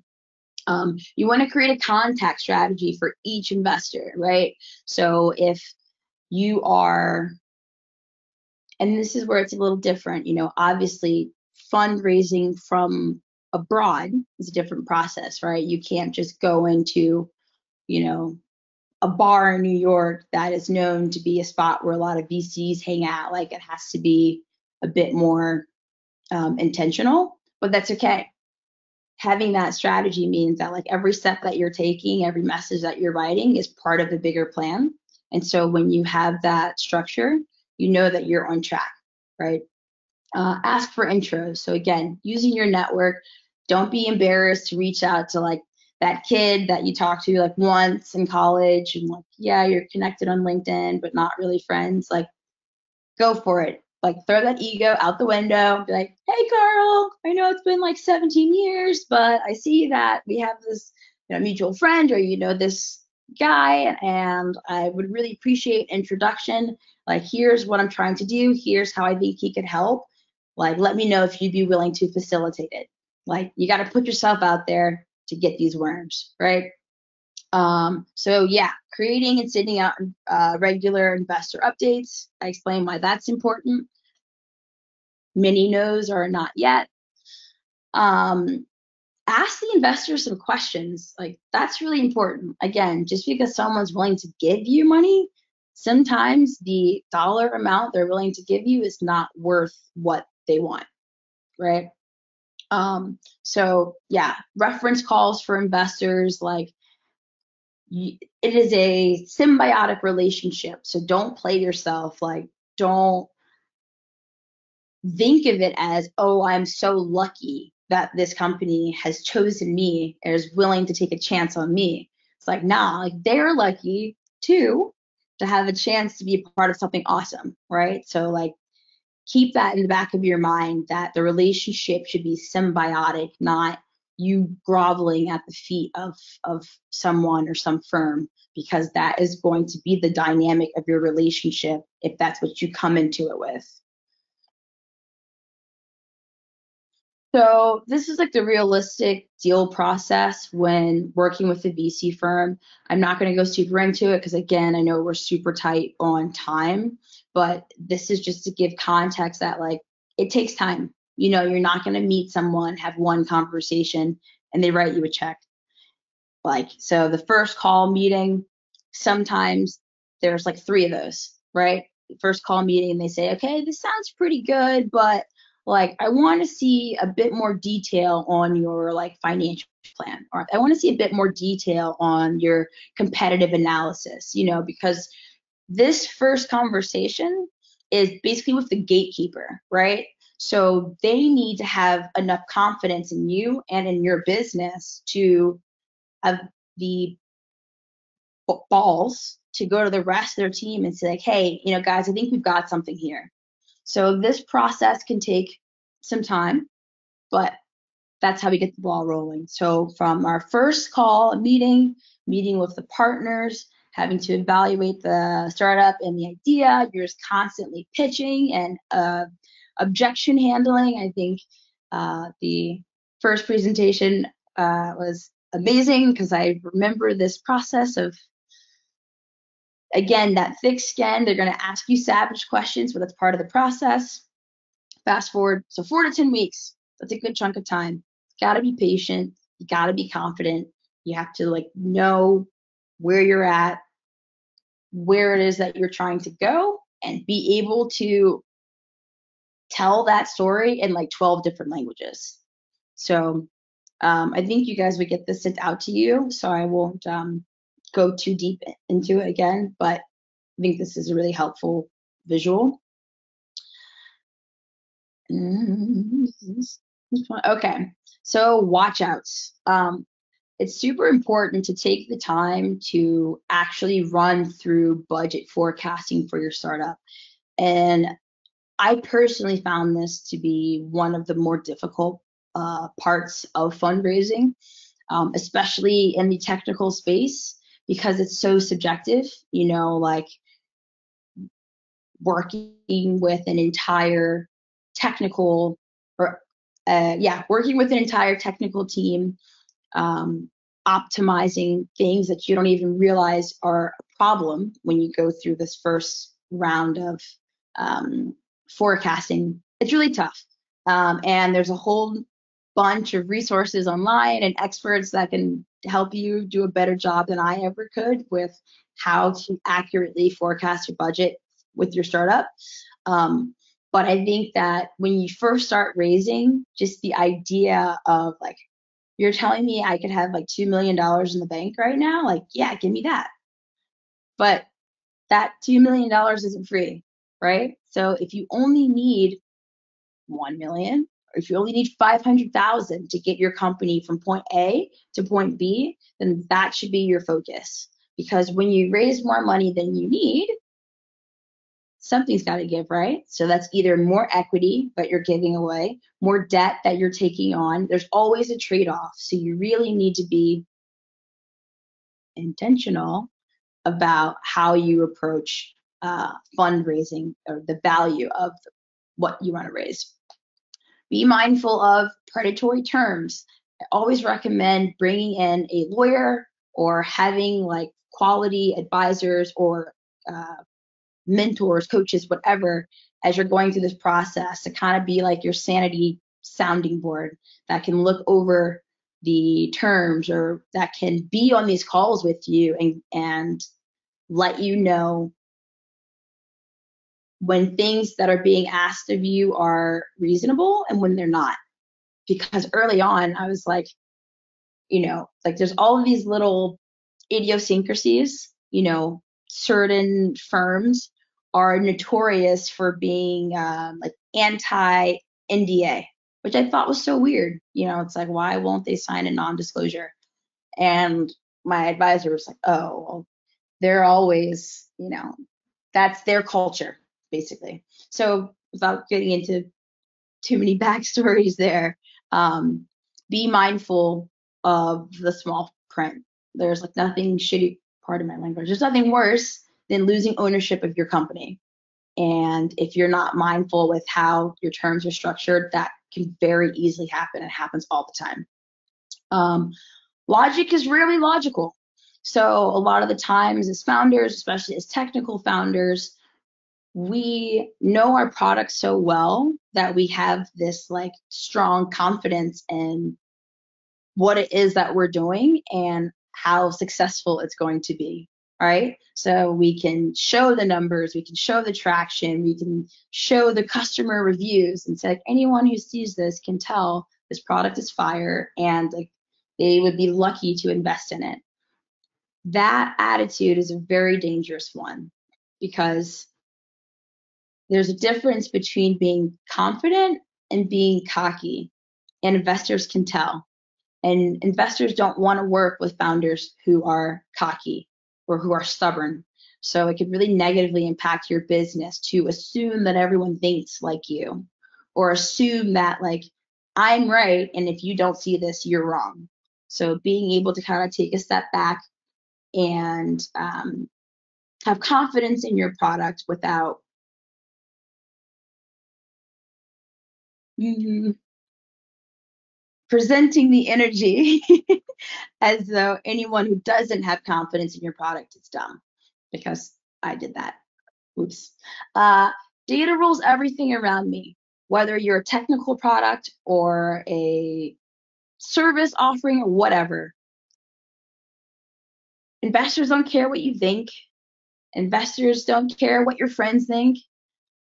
You want to create a contact strategy for each investor, right? So if you are, and this is where it's a little different, obviously fundraising from abroad is a different process, right? You can't just go into, a bar in New York that is known to be a spot where a lot of VCs hang out. Like, it has to be a bit more intentional, but that's okay. Having that strategy means that like every step that you're taking, every message that you're writing is part of the bigger plan. And so when you have that structure, you know that you're on track, right? Ask for intros. So again, using your network, don't be embarrassed to reach out to like that kid that you talked to like once in college and like, yeah, you're connected on LinkedIn, but not really friends. Like, go for it. Like, throw that ego out the window. Be like, hey, Carl, I know it's been like 17 years, but I see that we have this mutual friend or this guy, and I would really appreciate introduction. Like, here's what I'm trying to do. Here's how I think he could help. Like, let me know if you'd be willing to facilitate it. Like, you got to put yourself out there to get these worms, right? So yeah, creating and sending out regular investor updates. I explain why that's important. Many no's are not yet. Ask the investor some questions. Like, that's really important. Again, just because someone's willing to give you money, sometimes the dollar amount they're willing to give you is not worth what they want, right? So yeah, reference calls for investors, like, it is a symbiotic relationship. So don't play yourself. Like, don't think of it as, oh, I'm so lucky that this company has chosen me and is willing to take a chance on me. It's like, nah, like, they're lucky too to have a chance to be a part of something awesome, right? So like, keep that in the back of your mind, that the relationship should be symbiotic, not you groveling at the feet of someone or some firm, because that is going to be the dynamic of your relationship if that's what you come into it with. So this is like the realistic deal process when working with a VC firm. I'm not going to go super into it because, again, I know we're super tight on time, but this is just to give context that, like, it takes time. You know, you're not going to meet someone, have one conversation, and they write you a check. Like, so the first call meeting, sometimes there's like 3 of those, right? The first call meeting, they say, okay, this sounds pretty good, but like, I want to see a bit more detail on your like financial plan, or I want to see a bit more detail on your competitive analysis, you know, because this first conversation is basically with the gatekeeper, right? So they need to have enough confidence in you and in your business to have the balls to go to the rest of their team and say, like, hey, you know, guys, I think we've got something here. So this process can take some time, but that's how we get the ball rolling. So from our first call, meeting with the partners, having to evaluate the startup and the idea, you're just constantly pitching and objection handling. I think the first presentation was amazing because I remember this process of, again, that thick skin. They're going to ask you savage questions, but that's part of the process. Fast forward, so 4 to 10 weeks. That's a good chunk of time. You got to be patient. You got to be confident. You have to like know where you're at, where it is that you're trying to go, and be able to tell that story in like 12 different languages. So I think you guys would get this sent out to you, so I won't go too deep into it again, but I think this is a really helpful visual. Okay, so watch outs. It's super important to take the time to actually run through budget forecasting for your startup. And I personally found this to be one of the more difficult parts of fundraising, especially in the technical space, because it's so subjective, you know, like working with an entire technical working with an entire technical team, optimizing things that you don't even realize are a problem when you go through this first round of forecasting. It's really tough. And there's a whole bunch of resources online and experts that can help you do a better job than I ever could with how to accurately forecast your budget with your startup. But I think that when you first start raising, just the idea of like, you're telling me I could have like $2 million in the bank right now? Like, yeah, give me that. But that $2 million isn't free, right? So if you only need 1 million, or if you only need 500,000 to get your company from point A to point B, then that should be your focus. Because when you raise more money than you need, something's got to give, right? So that's either more equity that you're giving away, more debt that you're taking on. There's always a trade-off. So you really need to be intentional about how you approach fundraising, or the value of what you want to raise. Be mindful of predatory terms. I always recommend bringing in a lawyer or having like quality advisors or mentors, coaches, whatever, as you're going through this process to kind of be like your sanity sounding board that can look over the terms or that can be on these calls with you and let you know when things that are being asked of you are reasonable and when they're not. Because early on, I was like, like there's all of these little idiosyncrasies, certain firms are notorious for being like anti-NDA, which I thought was so weird. It's like, why won't they sign a non-disclosure? And my advisor was like, oh, well, they're always, that's their culture, basically. So without getting into too many backstories there, be mindful of the small print. There's like nothing shitty, pardon my language, there's nothing worse than losing ownership of your company. And if you're not mindful with how your terms are structured, that can very easily happen. It happens all the time. Logic is rarely logical. So a lot of the times as founders, especially as technical founders, we know our product so well that we have this like strong confidence in what it is that we're doing and how successful it's going to be, right? So we can show the numbers, we can show the traction, we can show the customer reviews, and say like, anyone who sees this can tell this product is fire and like they would be lucky to invest in it. That attitude is a very dangerous one because there's a difference between being confident and being cocky, and investors can tell. And investors don't want to work with founders who are cocky or who are stubborn. So it could really negatively impact your business to assume that everyone thinks like you, or assume that like I'm right, and if you don't see this, you're wrong. So being able to kind of take a step back and have confidence in your product without presenting the energy as though anyone who doesn't have confidence in your product is dumb, because I did that. Oops. Data rules everything around me, whether you're a technical product or a service offering or whatever. Investors don't care what you think. Investors don't care what your friends think.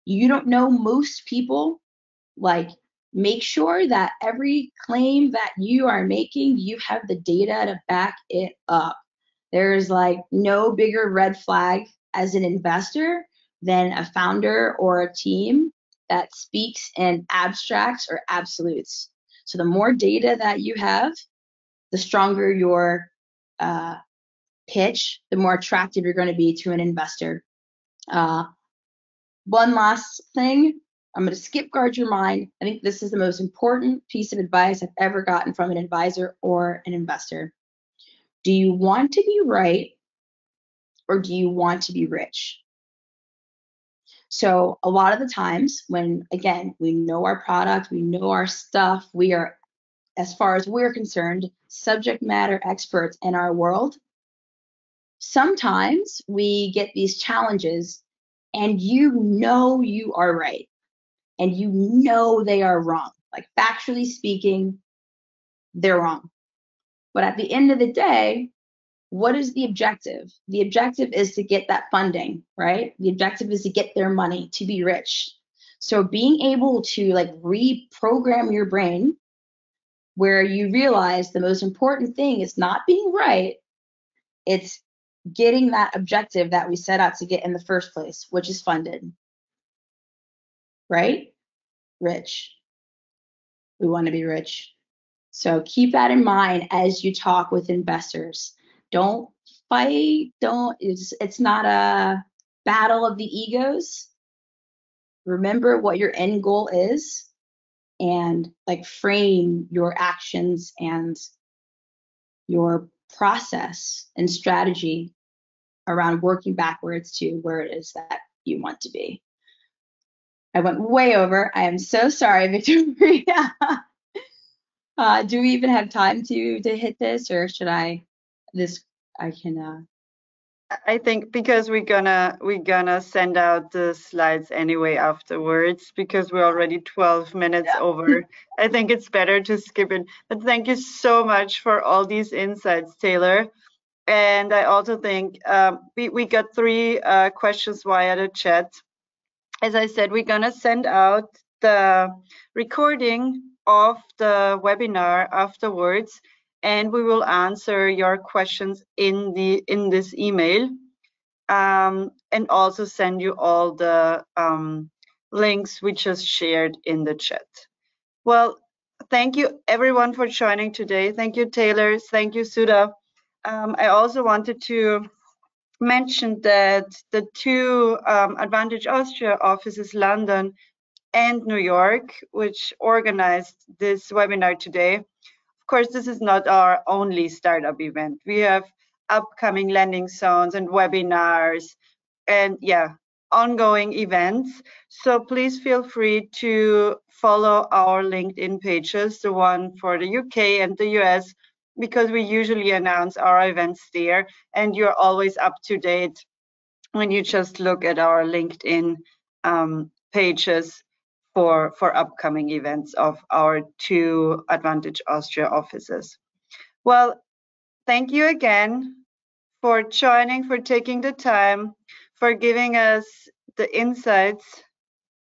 You don't know most people. Like, make sure that every claim that you are making, you have the data to back it up. There's like no bigger red flag as an investor than a founder or a team that speaks in abstracts or absolutes. So the more data that you have, the stronger your pitch, the more attractive you're going to be to an investor. One last thing, I'm going to skip guard your mind. I think this is the most important piece of advice I've ever gotten from an advisor or an investor. Do you want to be right, or do you want to be rich? So a lot of the times when, again, we know our product, we know our stuff, we are, as far as we're concerned, subject matter experts in our world, sometimes we get these challenges and you are right and they are wrong. Like, factually speaking, they're wrong. But at the end of the day, what is the objective? The objective is to get that funding, right? The objective is to get their money, to be rich. So being able to like reprogram your brain where you realize the most important thing is not being right, it's getting that objective that we set out to get in the first place, which is funded, right? Rich. We want to be rich. So keep that in mind as you talk with investors. Don't fight. It's not a battle of the egos. Remember what your end goal is and like frame your actions and your process and strategy around working backwards to where it is that you want to be. I went way over. I am so sorry, Victoria. Do we even have time to hit this, or should I? This I can. I think because we're gonna send out the slides anyway afterwards, because we're already 12 minutes over. I think it's better to skip it. But thank you so much for all these insights, Taylor. And I also think we got 3 questions via the chat. As I said, we're gonna send out the recording of the webinar afterwards, and we will answer your questions in this email, and also send you all the links we just shared in the chat. Well, thank you everyone for joining today. Thank you, Taylor. Thank you, Sudha. I also wanted to mention that the 2 Advantage Austria offices, London and New York, which organized this webinar today. Of course, this is not our only startup event. We have upcoming landing zones and webinars and ongoing events. So please feel free to follow our LinkedIn pages, the one for the UK and the US, because we usually announce our events there, and you're always up to date when you just look at our LinkedIn pages for upcoming events of our 2 Advantage Austria offices. Well, thank you again for joining, for taking the time, for giving us the insights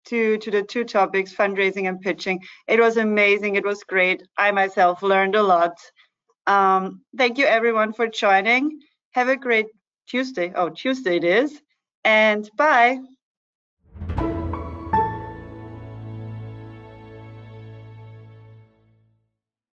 to the 2 topics, fundraising and pitching. It was amazing. It was great. I myself learned a lot. Thank you everyone for joining. Have a great Tuesday. Oh, Tuesday it is. And bye.